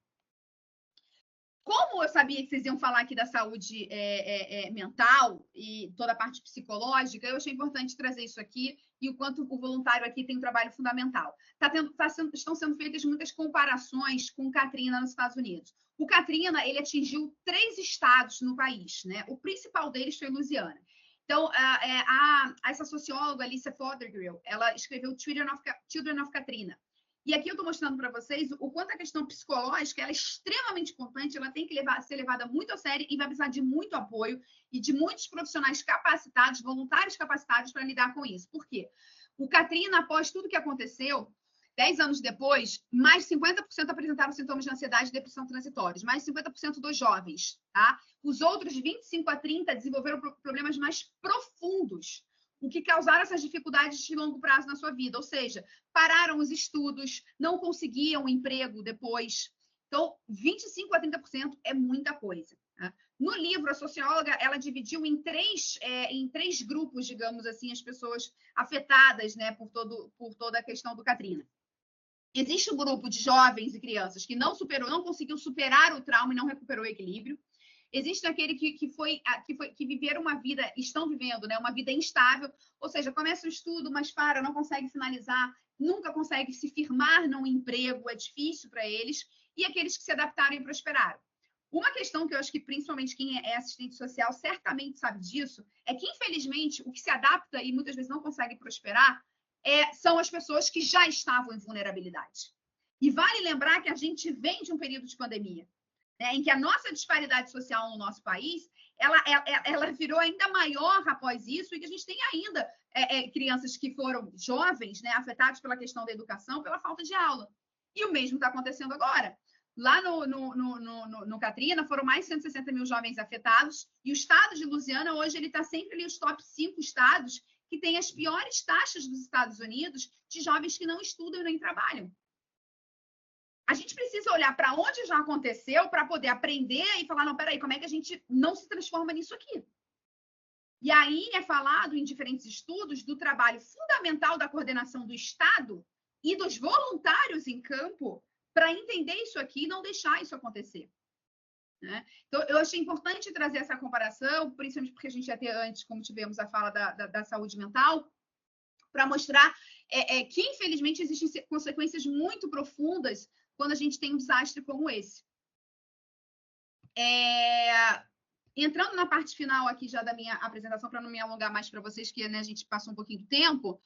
Como eu sabia que vocês iam falar aqui da saúde mental e toda a parte psicológica, eu achei importante trazer isso aqui e o quanto o voluntário aqui tem um trabalho fundamental. Estão sendo feitas muitas comparações com o Katrina nos Estados Unidos. O Katrina, ele atingiu 3 estados no país, né? O principal deles foi Louisiana. Então, essa socióloga, Alicia Fothergill, ela escreveu Children of Katrina. E aqui eu estou mostrando para vocês o quanto a questão psicológica ela é extremamente importante, ela tem que ser levada muito a sério e vai precisar de muito apoio e de muitos profissionais capacitados, voluntários capacitados para lidar com isso. Por quê? O Katrina, após tudo que aconteceu, 10 anos depois, mais de 50% apresentaram sintomas de ansiedade e depressão transitórios, mais de 50% dos jovens, tá? Os outros, de 25 a 30, desenvolveram problemas mais profundos, o que causaram essas dificuldades de longo prazo na sua vida, ou seja, pararam os estudos, não conseguiam um emprego depois. Então, 25 a 30% é muita coisa, tá? No livro, a socióloga, ela dividiu em três grupos, digamos assim, as pessoas afetadas, né, por toda a questão do Katrina. Existe um grupo de jovens e crianças que não conseguiu superar o trauma e não recuperou o equilíbrio. Existe aquele que viveram uma vida, estão vivendo, né, uma vida instável, ou seja, começa o estudo, mas não consegue finalizar, nunca consegue se firmar num emprego, é difícil para eles, e aqueles que se adaptaram e prosperaram. Uma questão que eu acho que principalmente quem é assistente social certamente sabe disso, é que infelizmente o que se adapta e muitas vezes não consegue prosperar são as pessoas que já estavam em vulnerabilidade. E vale lembrar que a gente vem de um período de pandemia, né, em que a nossa disparidade social no nosso país, ela virou ainda maior após isso, e que a gente tem ainda crianças que foram jovens, né, afetados pela questão da educação, pela falta de aula. E o mesmo está acontecendo agora. Lá no Katrina, foram mais de 160 mil jovens afetados, e o estado de Louisiana, hoje, ele está sempre ali os top 5 estados que têm as piores taxas dos Estados Unidos de jovens que não estudam e nem trabalham. A gente precisa olhar para onde já aconteceu para poder aprender e falar, não, peraí, como é que a gente não se transforma nisso aqui? E aí é falado em diferentes estudos do trabalho fundamental da coordenação do Estado e dos voluntários em campo para entender isso aqui e não deixar isso acontecer, né? Então, eu achei importante trazer essa comparação, principalmente porque a gente ia ter antes, como tivemos a fala da saúde mental, para mostrar que, infelizmente, existem consequências muito profundas quando a gente tem um desastre como esse. Entrando na parte final aqui já da minha apresentação, para não me alongar mais para vocês, que, né, a gente passou um pouquinho do tempo,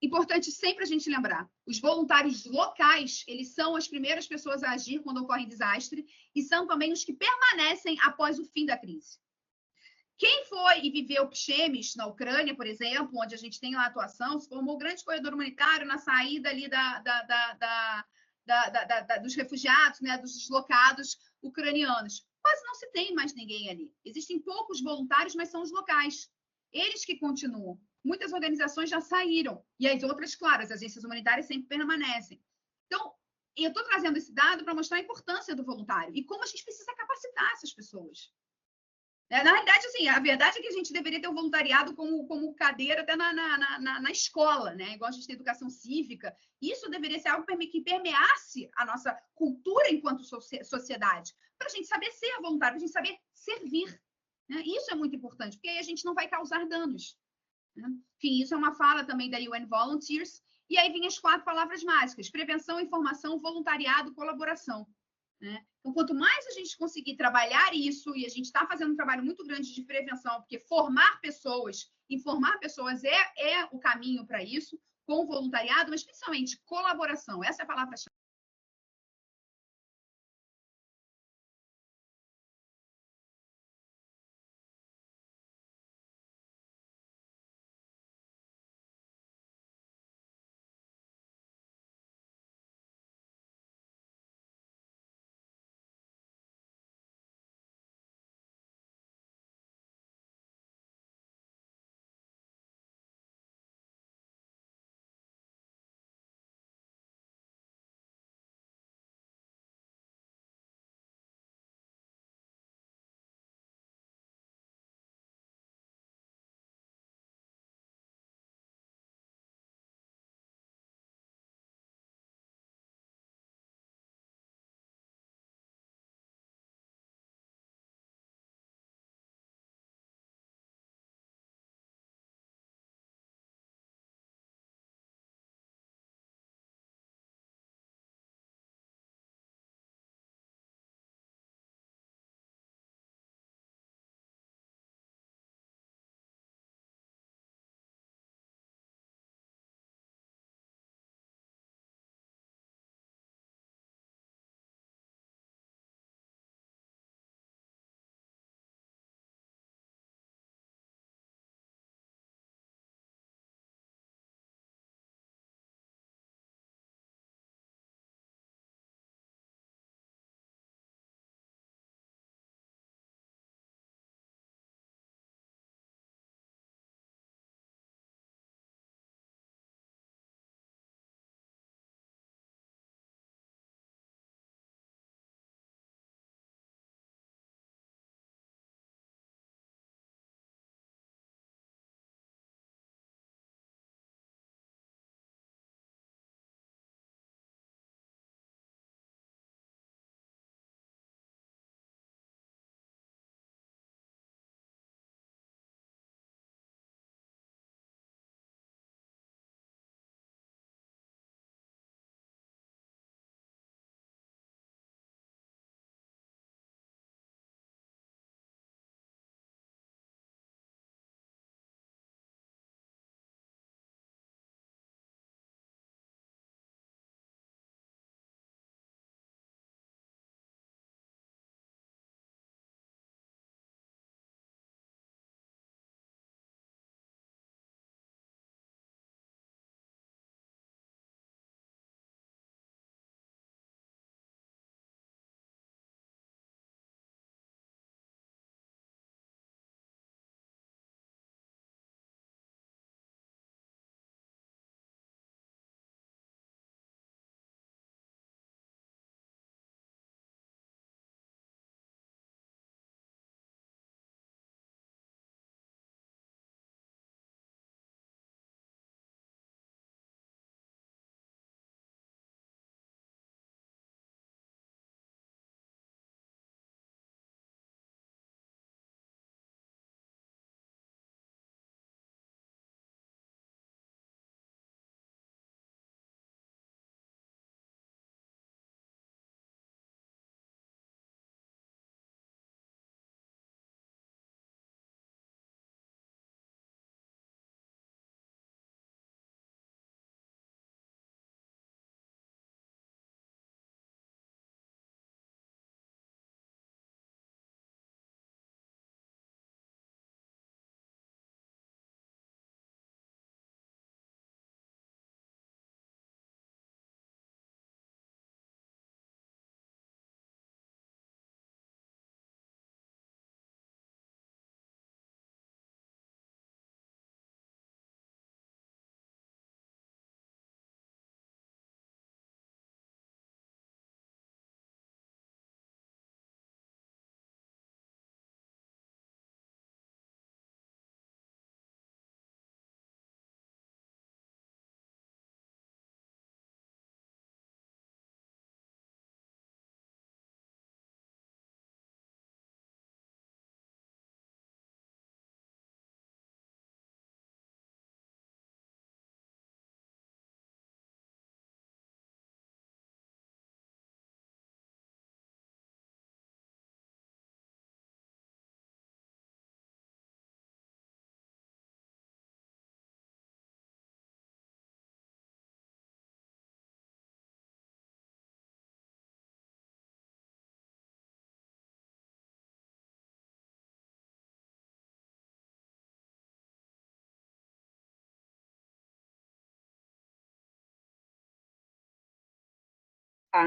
importante sempre a gente lembrar, os voluntários locais, eles são as primeiras pessoas a agir quando ocorre desastre e são também os que permanecem após o fim da crise. Quem foi e viveu Pchemis, na Ucrânia, por exemplo, onde a gente tem lá a atuação, se formou um grande corredor humanitário na saída ali dos refugiados, né, dos deslocados ucranianos. Quase não se tem mais ninguém ali. Existem poucos voluntários, mas são os locais. Eles que continuam. Muitas organizações já saíram. E as outras, claro, as agências humanitárias sempre permanecem. Então, eu estou trazendo esse dado para mostrar a importância do voluntário e como a gente precisa capacitar essas pessoas. Na realidade, assim, a verdade é que a gente deveria ter o voluntariado como cadeira até na escola, né? Igual a gente tem educação cívica. Isso deveria ser algo que permeasse a nossa cultura enquanto sociedade, para a gente saber ser voluntário, para a gente saber servir, né? Isso é muito importante, porque aí a gente não vai causar danos, né? Enfim, isso é uma fala também da UN Volunteers. E aí vem as 4 palavras mágicas: prevenção, informação, voluntariado, colaboração, né? Então, quanto mais a gente conseguir trabalhar isso, e a gente está fazendo um trabalho muito grande de prevenção, porque formar pessoas, informar pessoas é o caminho para isso, com voluntariado, mas principalmente colaboração. Essa é a palavra-chave.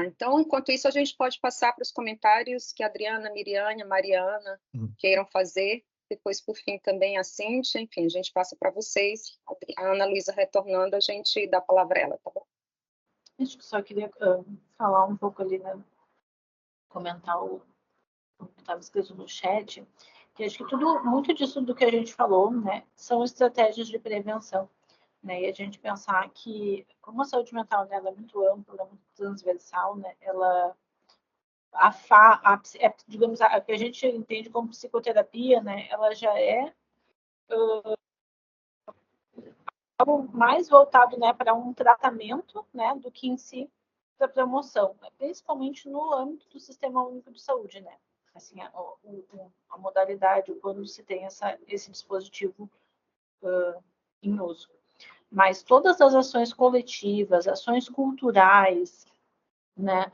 Então, enquanto isso, a gente pode passar para os comentários que a Adriana, a Miriane, a Mariana queiram fazer. Depois, por fim, também a Cíntia. Enfim, a gente passa para vocês. A Ana Luísa retornando, a gente dá a palavra a ela, tá bom? Acho que só queria falar um pouco ali, né? Comentar o que estava escrito no chat, que acho que muito disso do que a gente falou, né, são estratégias de prevenção, né, e a gente pensar que, como a saúde mental dela é muito ampla, é muito transversal, né, ela, digamos, a que a gente entende como psicoterapia, né, ela já é algo mais voltado, né, para um tratamento, né, do que em si da promoção, né, principalmente no âmbito do Sistema Único de Saúde, né, assim, a modalidade, quando se tem esse dispositivo em uso. Mas todas as ações coletivas, ações culturais, né,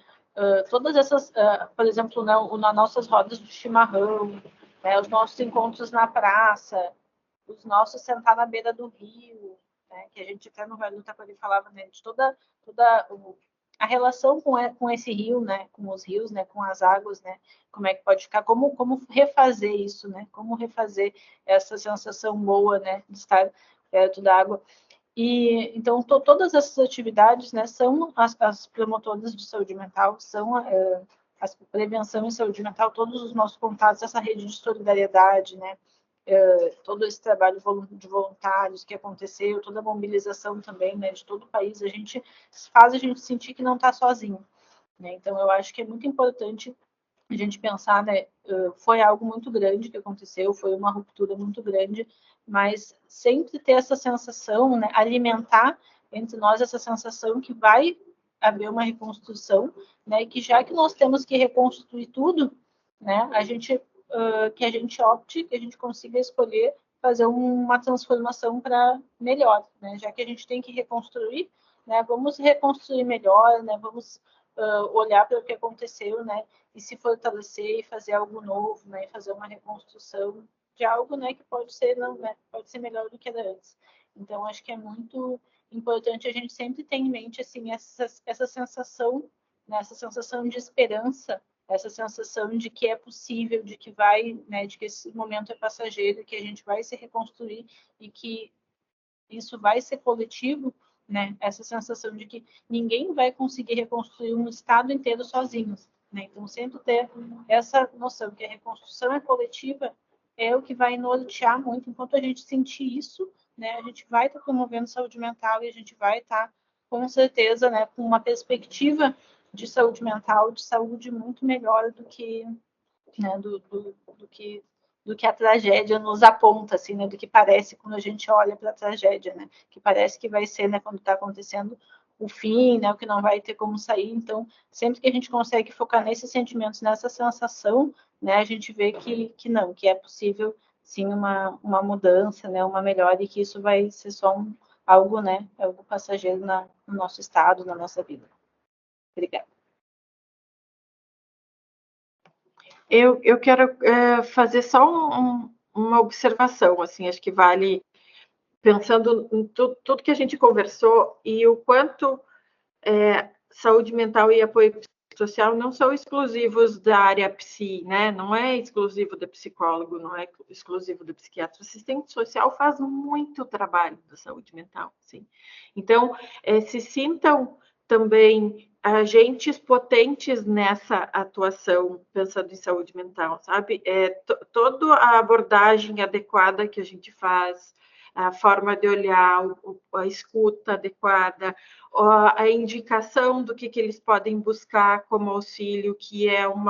todas essas, por exemplo, nas nossas rodas do chimarrão, né, os nossos encontros na praça, os nossos sentar na beira do rio, né, que a gente até no Vai Luta quando ele falava, né, de toda a relação com esse rio, né, com os rios, né, com as águas, né, como é que pode ficar, como refazer isso, né, como refazer essa sensação boa, né, de estar perto da água. E então todas essas atividades, né, são as promotoras de saúde mental, são a prevenção em saúde mental, todos os nossos contatos, essa rede de solidariedade, né, todo esse trabalho de voluntários que aconteceu, toda a mobilização também, né, de todo o país, faz a gente sentir que não está sozinho, né? Então eu acho que é muito importante a gente pensar, né, foi algo muito grande que aconteceu, foi uma ruptura muito grande, mas sempre ter essa sensação, né, alimentar entre nós essa sensação que vai haver uma reconstrução, né, e que já que nós temos que reconstruir tudo, né, que a gente opte, que a gente consiga escolher fazer uma transformação para melhor, né, já que a gente tem que reconstruir, né, vamos reconstruir melhor, né, vamos olhar para o que aconteceu, né, e se fortalecer e fazer algo novo, né, e fazer uma reconstrução de algo, né, que pode ser pode ser melhor do que era antes. Então acho que é muito importante a gente sempre ter em mente assim essa sensação, né, essa sensação de esperança, essa sensação de que é possível, de que vai, né, de que esse momento é passageiro, que a gente vai se reconstruir e que isso vai ser coletivo, né? Essa sensação de que ninguém vai conseguir reconstruir um estado inteiro sozinhos, né? Então sempre ter essa noção que a reconstrução é coletiva é o que vai nortear muito. Enquanto a gente sentir isso, né, a gente vai estar promovendo saúde mental e a gente vai estar com certeza, né, com uma perspectiva de saúde mental, de saúde muito melhor do que, né, do que a tragédia nos aponta, assim, né, do que parece quando a gente olha para a tragédia, né, que parece que vai ser, né, quando está acontecendo o fim, né, o que não vai ter como sair. Então, sempre que a gente consegue focar nesses sentimentos, nessa sensação, né, a gente vê que não, que é possível, sim, uma mudança, né, uma melhora e que isso vai ser só algo, né, algo passageiro no nosso estado, na nossa vida. Obrigada. Eu quero fazer só uma observação, assim, acho que vale, pensando em tudo que a gente conversou e o quanto saúde mental e apoio social não são exclusivos da área psi, né? Não é exclusivo do psicólogo, não é exclusivo do psiquiatra. O assistente social faz muito trabalho da saúde mental, sim. Então, se sintam também agentes potentes nessa atuação, pensando em saúde mental, sabe? Toda a abordagem adequada que a gente faz, a forma de olhar, a escuta adequada, a indicação do que eles podem buscar como auxílio, que é um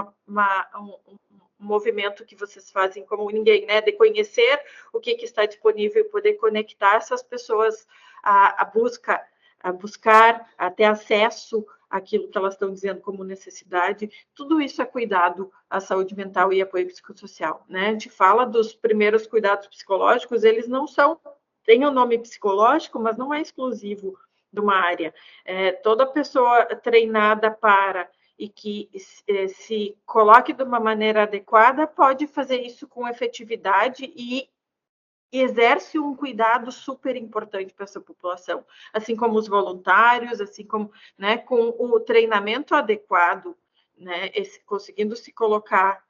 movimento que vocês fazem como ninguém, né? De conhecer o que está disponível e poder conectar essas pessoas a buscar, a ter acesso àquilo que elas estão dizendo como necessidade. Tudo isso é cuidado à saúde mental e apoio psicossocial, né? A gente fala dos primeiros cuidados psicológicos, eles não são, tem o nome psicológico, mas não é exclusivo de uma área. Toda pessoa treinada para e que se coloque de uma maneira adequada pode fazer isso com efetividade e exerce um cuidado super importante para essa população, assim como os voluntários, assim como, né, com o treinamento adequado, né, conseguindo se colocar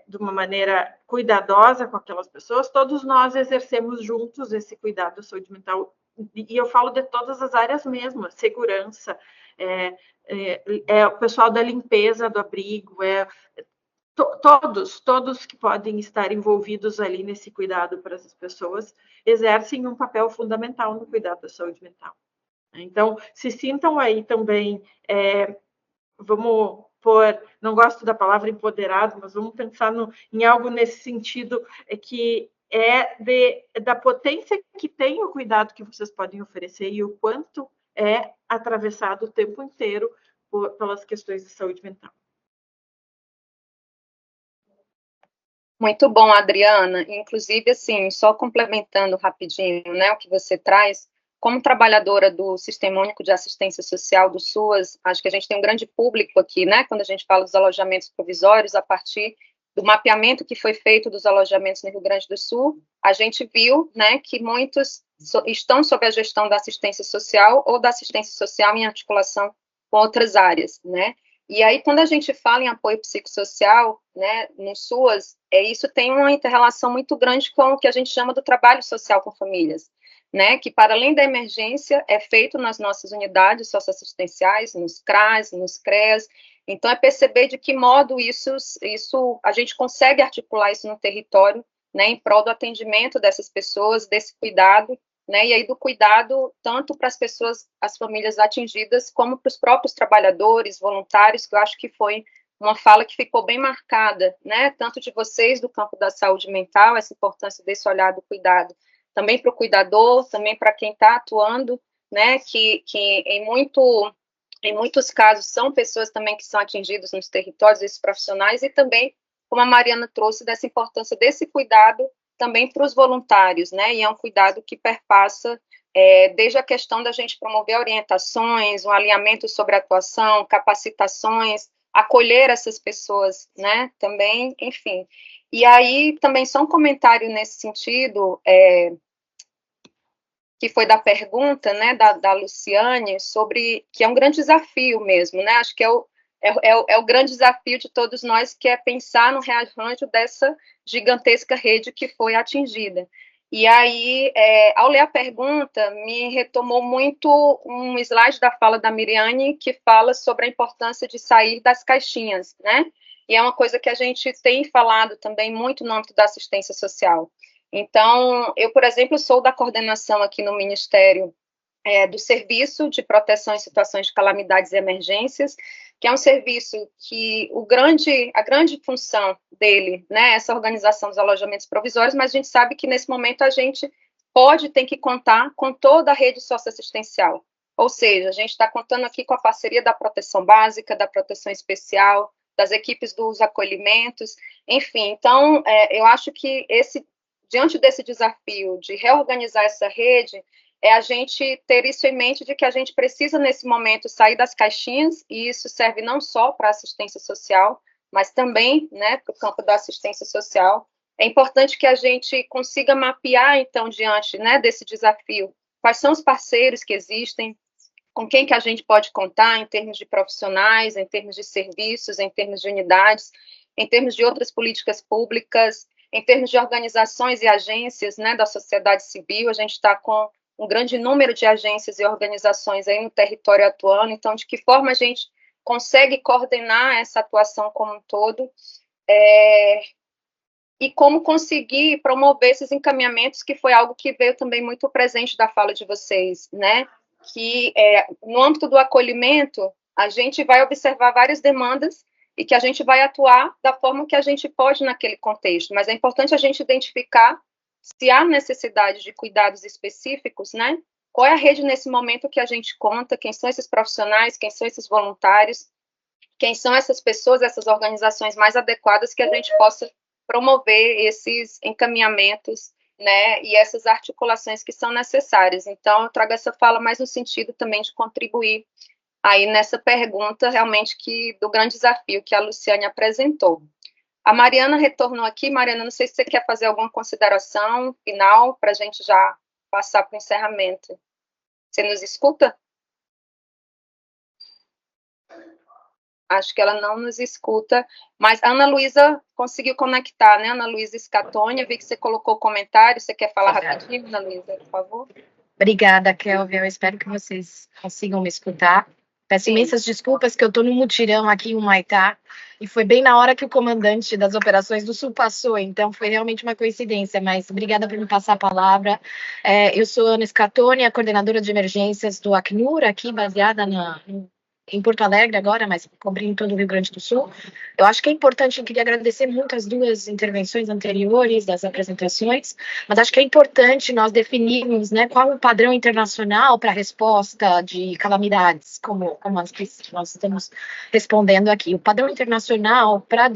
de uma maneira cuidadosa com aquelas pessoas, todos nós exercemos juntos esse cuidado à saúde mental, e eu falo de todas as áreas mesmo, segurança, o pessoal da limpeza do abrigo, todos que podem estar envolvidos ali nesse cuidado para essas pessoas exercem um papel fundamental no cuidado da saúde mental. Então, se sintam aí também, vamos pôr, não gosto da palavra empoderado, mas vamos pensar em algo nesse sentido, que da potência que tem o cuidado que vocês podem oferecer e o quanto é atravessado o tempo inteiro pelas questões de saúde mental. Muito bom, Adriana. Inclusive, assim, só complementando rapidinho, né, o que você traz, como trabalhadora do Sistema Único de Assistência Social do SUAS, acho que a gente tem um grande público aqui, né, quando a gente fala dos alojamentos provisórios, a partir do mapeamento que foi feito dos alojamentos no Rio Grande do Sul, a gente viu, né, que muitos estão sob a gestão da assistência social ou da assistência social em articulação com outras áreas, né. E aí, quando a gente fala em apoio psicossocial, né, no SUAS, isso tem uma inter-relação muito grande com o que a gente chama do trabalho social com famílias, né, que para além da emergência é feito nas nossas unidades socioassistenciais, nos CRAS, nos CREAS. Então, é perceber de que modo isso a gente consegue articular isso no território, né, em prol do atendimento dessas pessoas, desse cuidado, né, e aí do cuidado tanto para as pessoas, as famílias atingidas, como para os próprios trabalhadores, voluntários, que eu acho que foi uma fala que ficou bem marcada, né, tanto de vocês do campo da saúde mental, essa importância desse olhar do cuidado, também para o cuidador, também para quem está atuando, né, que em muitos casos são pessoas também que são atingidas nos territórios, esses profissionais, e também, como a Mariana trouxe, dessa importância desse cuidado também para os voluntários, né, e é um cuidado que perpassa desde a questão da gente promover orientações, um alinhamento sobre a atuação, capacitações, acolher essas pessoas, né, também, enfim. E aí, também só um comentário nesse sentido, que foi da pergunta, né, da Luciane, sobre, que é um grande desafio mesmo, né, acho que é o grande desafio de todos nós, que é pensar no rearranjo dessa gigantesca rede que foi atingida. E aí, ao ler a pergunta, me retomou muito um slide da fala da Miriane, que fala sobre a importância de sair das caixinhas, né? E é uma coisa que a gente tem falado também muito no âmbito da assistência social. Então, eu, por exemplo, sou da coordenação aqui no Ministério do Serviço de Proteção em Situações de Calamidades e Emergências, que é um serviço que a grande função dele, né, essa organização dos alojamentos provisórios, mas a gente sabe que nesse momento a gente tem que contar com toda a rede socioassistencial, ou seja, a gente está contando aqui com a parceria da proteção básica, da proteção especial, das equipes dos acolhimentos, enfim, então eu acho que diante desse desafio de reorganizar essa rede, a gente ter isso em mente, de que a gente precisa, nesse momento, sair das caixinhas, e isso serve não só para a assistência social, mas também, né, para o campo da assistência social. É importante que a gente consiga mapear, então, diante, né, desse desafio, quais são os parceiros que existem, com quem que a gente pode contar em termos de profissionais, em termos de serviços, em termos de unidades, em termos de outras políticas públicas, em termos de organizações e agências, né, da sociedade civil. A gente está com um grande número de agências e organizações aí no território atuando, então de que forma a gente consegue coordenar essa atuação como um todo, e como conseguir promover esses encaminhamentos, que foi algo que veio também muito presente da fala de vocês, né, que no âmbito do acolhimento, a gente vai observar várias demandas e que a gente vai atuar da forma que a gente pode naquele contexto, mas é importante a gente identificar se há necessidade de cuidados específicos, né? Qual é a rede nesse momento que a gente conta, quem são esses profissionais, quem são esses voluntários, quem são essas pessoas, essas organizações mais adequadas que a gente possa promover esses encaminhamentos, né, e essas articulações que são necessárias. Então, eu trago essa fala mais no sentido também de contribuir aí nessa pergunta, realmente, do grande desafio que a Luciane apresentou. A Mariana retornou aqui. Mariana, não sei se você quer fazer alguma consideração final para a gente já passar para o encerramento. Você nos escuta? Acho que ela não nos escuta, mas a Ana Luísa conseguiu conectar, né? Ana Luísa Scatoni, vi que você colocou comentário, você quer falar rapidinho, Ana Luísa, por favor? Obrigada, Kelvin, eu espero que vocês consigam me escutar. Peço imensas desculpas que eu estou no mutirão aqui em Humaitá, e foi bem na hora que o comandante das operações do Sul passou, então foi realmente uma coincidência, mas obrigada por me passar a palavra. Eu sou Ana Scatoni, a coordenadora de emergências do Acnur, aqui baseada em Porto Alegre agora, mas cobrindo todo o Rio Grande do Sul. Eu acho que é importante, eu queria agradecer muito as duas intervenções anteriores das apresentações, mas acho que é importante nós definirmos, né, qual é o padrão internacional para a resposta de calamidades, como as que nós estamos respondendo aqui. O padrão internacional para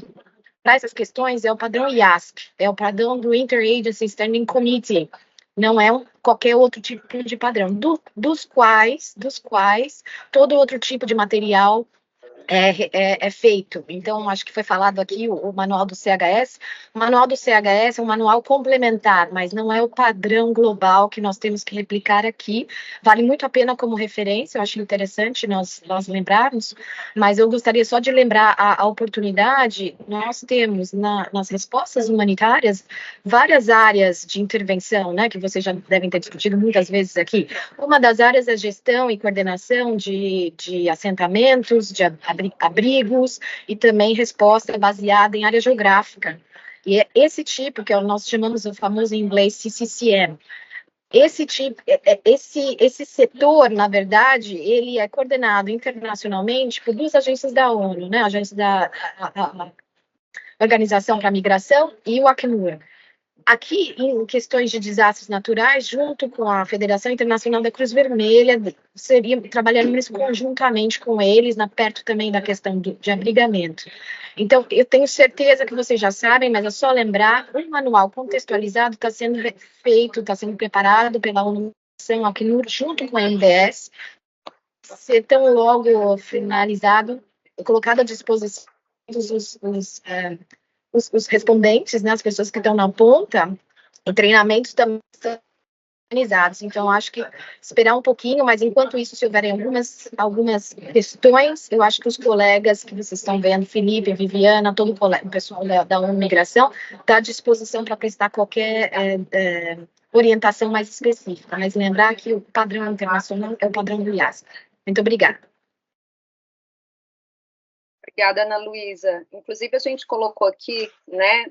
essas questões é o padrão IASC, é o padrão do Interagency Standing Committee, não é qualquer outro tipo de padrão, dos quais todo outro tipo de material é feito. Então, acho que foi falado aqui o manual do CHS. O manual do CHS é um manual complementar, mas não é o padrão global que nós temos que replicar aqui. Vale muito a pena como referência, eu acho interessante nós lembrarmos, mas eu gostaria só de lembrar a oportunidade. Nós temos nas respostas humanitárias várias áreas de intervenção, né, que vocês já devem ter discutido muitas vezes aqui. Uma das áreas é gestão e coordenação de assentamentos, de abrigos, e também resposta baseada em área geográfica. E é esse tipo que nós chamamos o famoso em inglês CCCM. Esse tipo, esse setor, na verdade, ele é coordenado internacionalmente por duas agências da ONU, né? A agência a Organização para a Migração e o Acnur. Aqui, em questões de desastres naturais, junto com a Federação Internacional da Cruz Vermelha, trabalharemos conjuntamente com eles, perto também da questão de abrigamento. Então, eu tenho certeza que vocês já sabem, mas é só lembrar, um manual contextualizado está sendo feito, está sendo preparado pela ONU, Acnur, junto com a MDS, ser tão logo finalizado, colocado à disposição os respondentes, né, as pessoas que estão na ponta, em treinamentos também estão organizados. Então, acho que esperar um pouquinho, mas enquanto isso, se houverem algumas questões, eu acho que os colegas que vocês estão vendo, Felipe, Viviana, todo o pessoal da ONU Migração, está à disposição para prestar qualquer orientação mais específica. Mas lembrar que o padrão internacional é o padrão do IASC. Muito obrigada. Obrigada, Ana Luísa. Inclusive, a gente colocou aqui, né,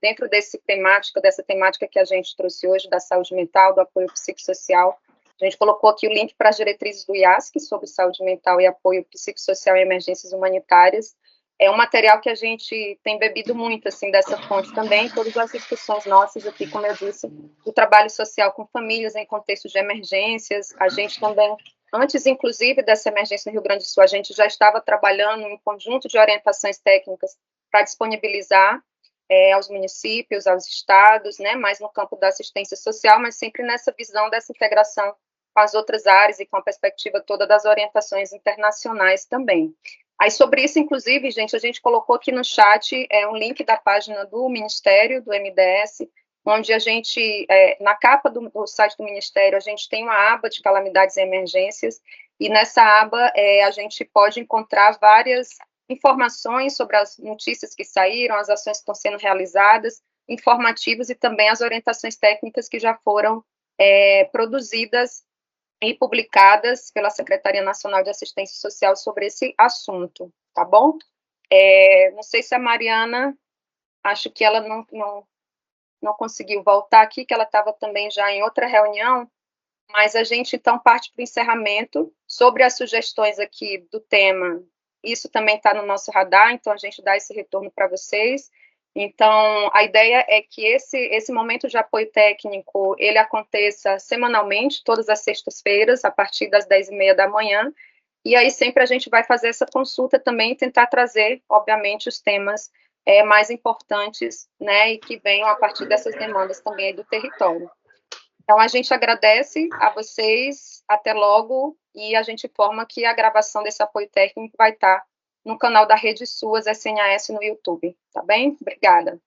dentro dessa temática que a gente trouxe hoje, da saúde mental, do apoio psicossocial, a gente colocou aqui o link para as diretrizes do IASC sobre saúde mental e apoio psicossocial em emergências humanitárias. É um material que a gente tem bebido muito, assim, dessa fonte também, todas as discussões nossas aqui, como eu disse, do trabalho social com famílias em contexto de emergências. A gente também, antes, inclusive, dessa emergência no Rio Grande do Sul, a gente já estava trabalhando em um conjunto de orientações técnicas para disponibilizar aos municípios, aos estados, né, mais no campo da assistência social, mas sempre nessa visão dessa integração com as outras áreas e com a perspectiva toda das orientações internacionais também. Aí, sobre isso, inclusive, gente, a gente colocou aqui no chat um link da página do Ministério, do MDS, onde a gente, na capa do site do Ministério, a gente tem uma aba de calamidades e emergências, e nessa aba a gente pode encontrar várias informações sobre as notícias que saíram, as ações que estão sendo realizadas, informativas e também as orientações técnicas que já foram produzidas e publicadas pela Secretaria Nacional de Assistência Social sobre esse assunto, tá bom? Não sei se a Mariana, acho que ela não conseguiu voltar aqui, que ela estava também já em outra reunião, mas a gente, então, parte para o encerramento. Sobre as sugestões aqui do tema, isso também está no nosso radar, então a gente dá esse retorno para vocês. Então, a ideia é que esse momento de apoio técnico, ele aconteça semanalmente, todas as sextas-feiras, a partir das 10h30 da manhã, e aí sempre a gente vai fazer essa consulta também e tentar trazer, obviamente, os temas mais importantes, né, e que venham a partir dessas demandas também aí do território. Então, a gente agradece a vocês, até logo, e a gente informa que a gravação desse apoio técnico vai estar no no canal da Rede SUAS SNAS no YouTube, tá bem? Obrigada.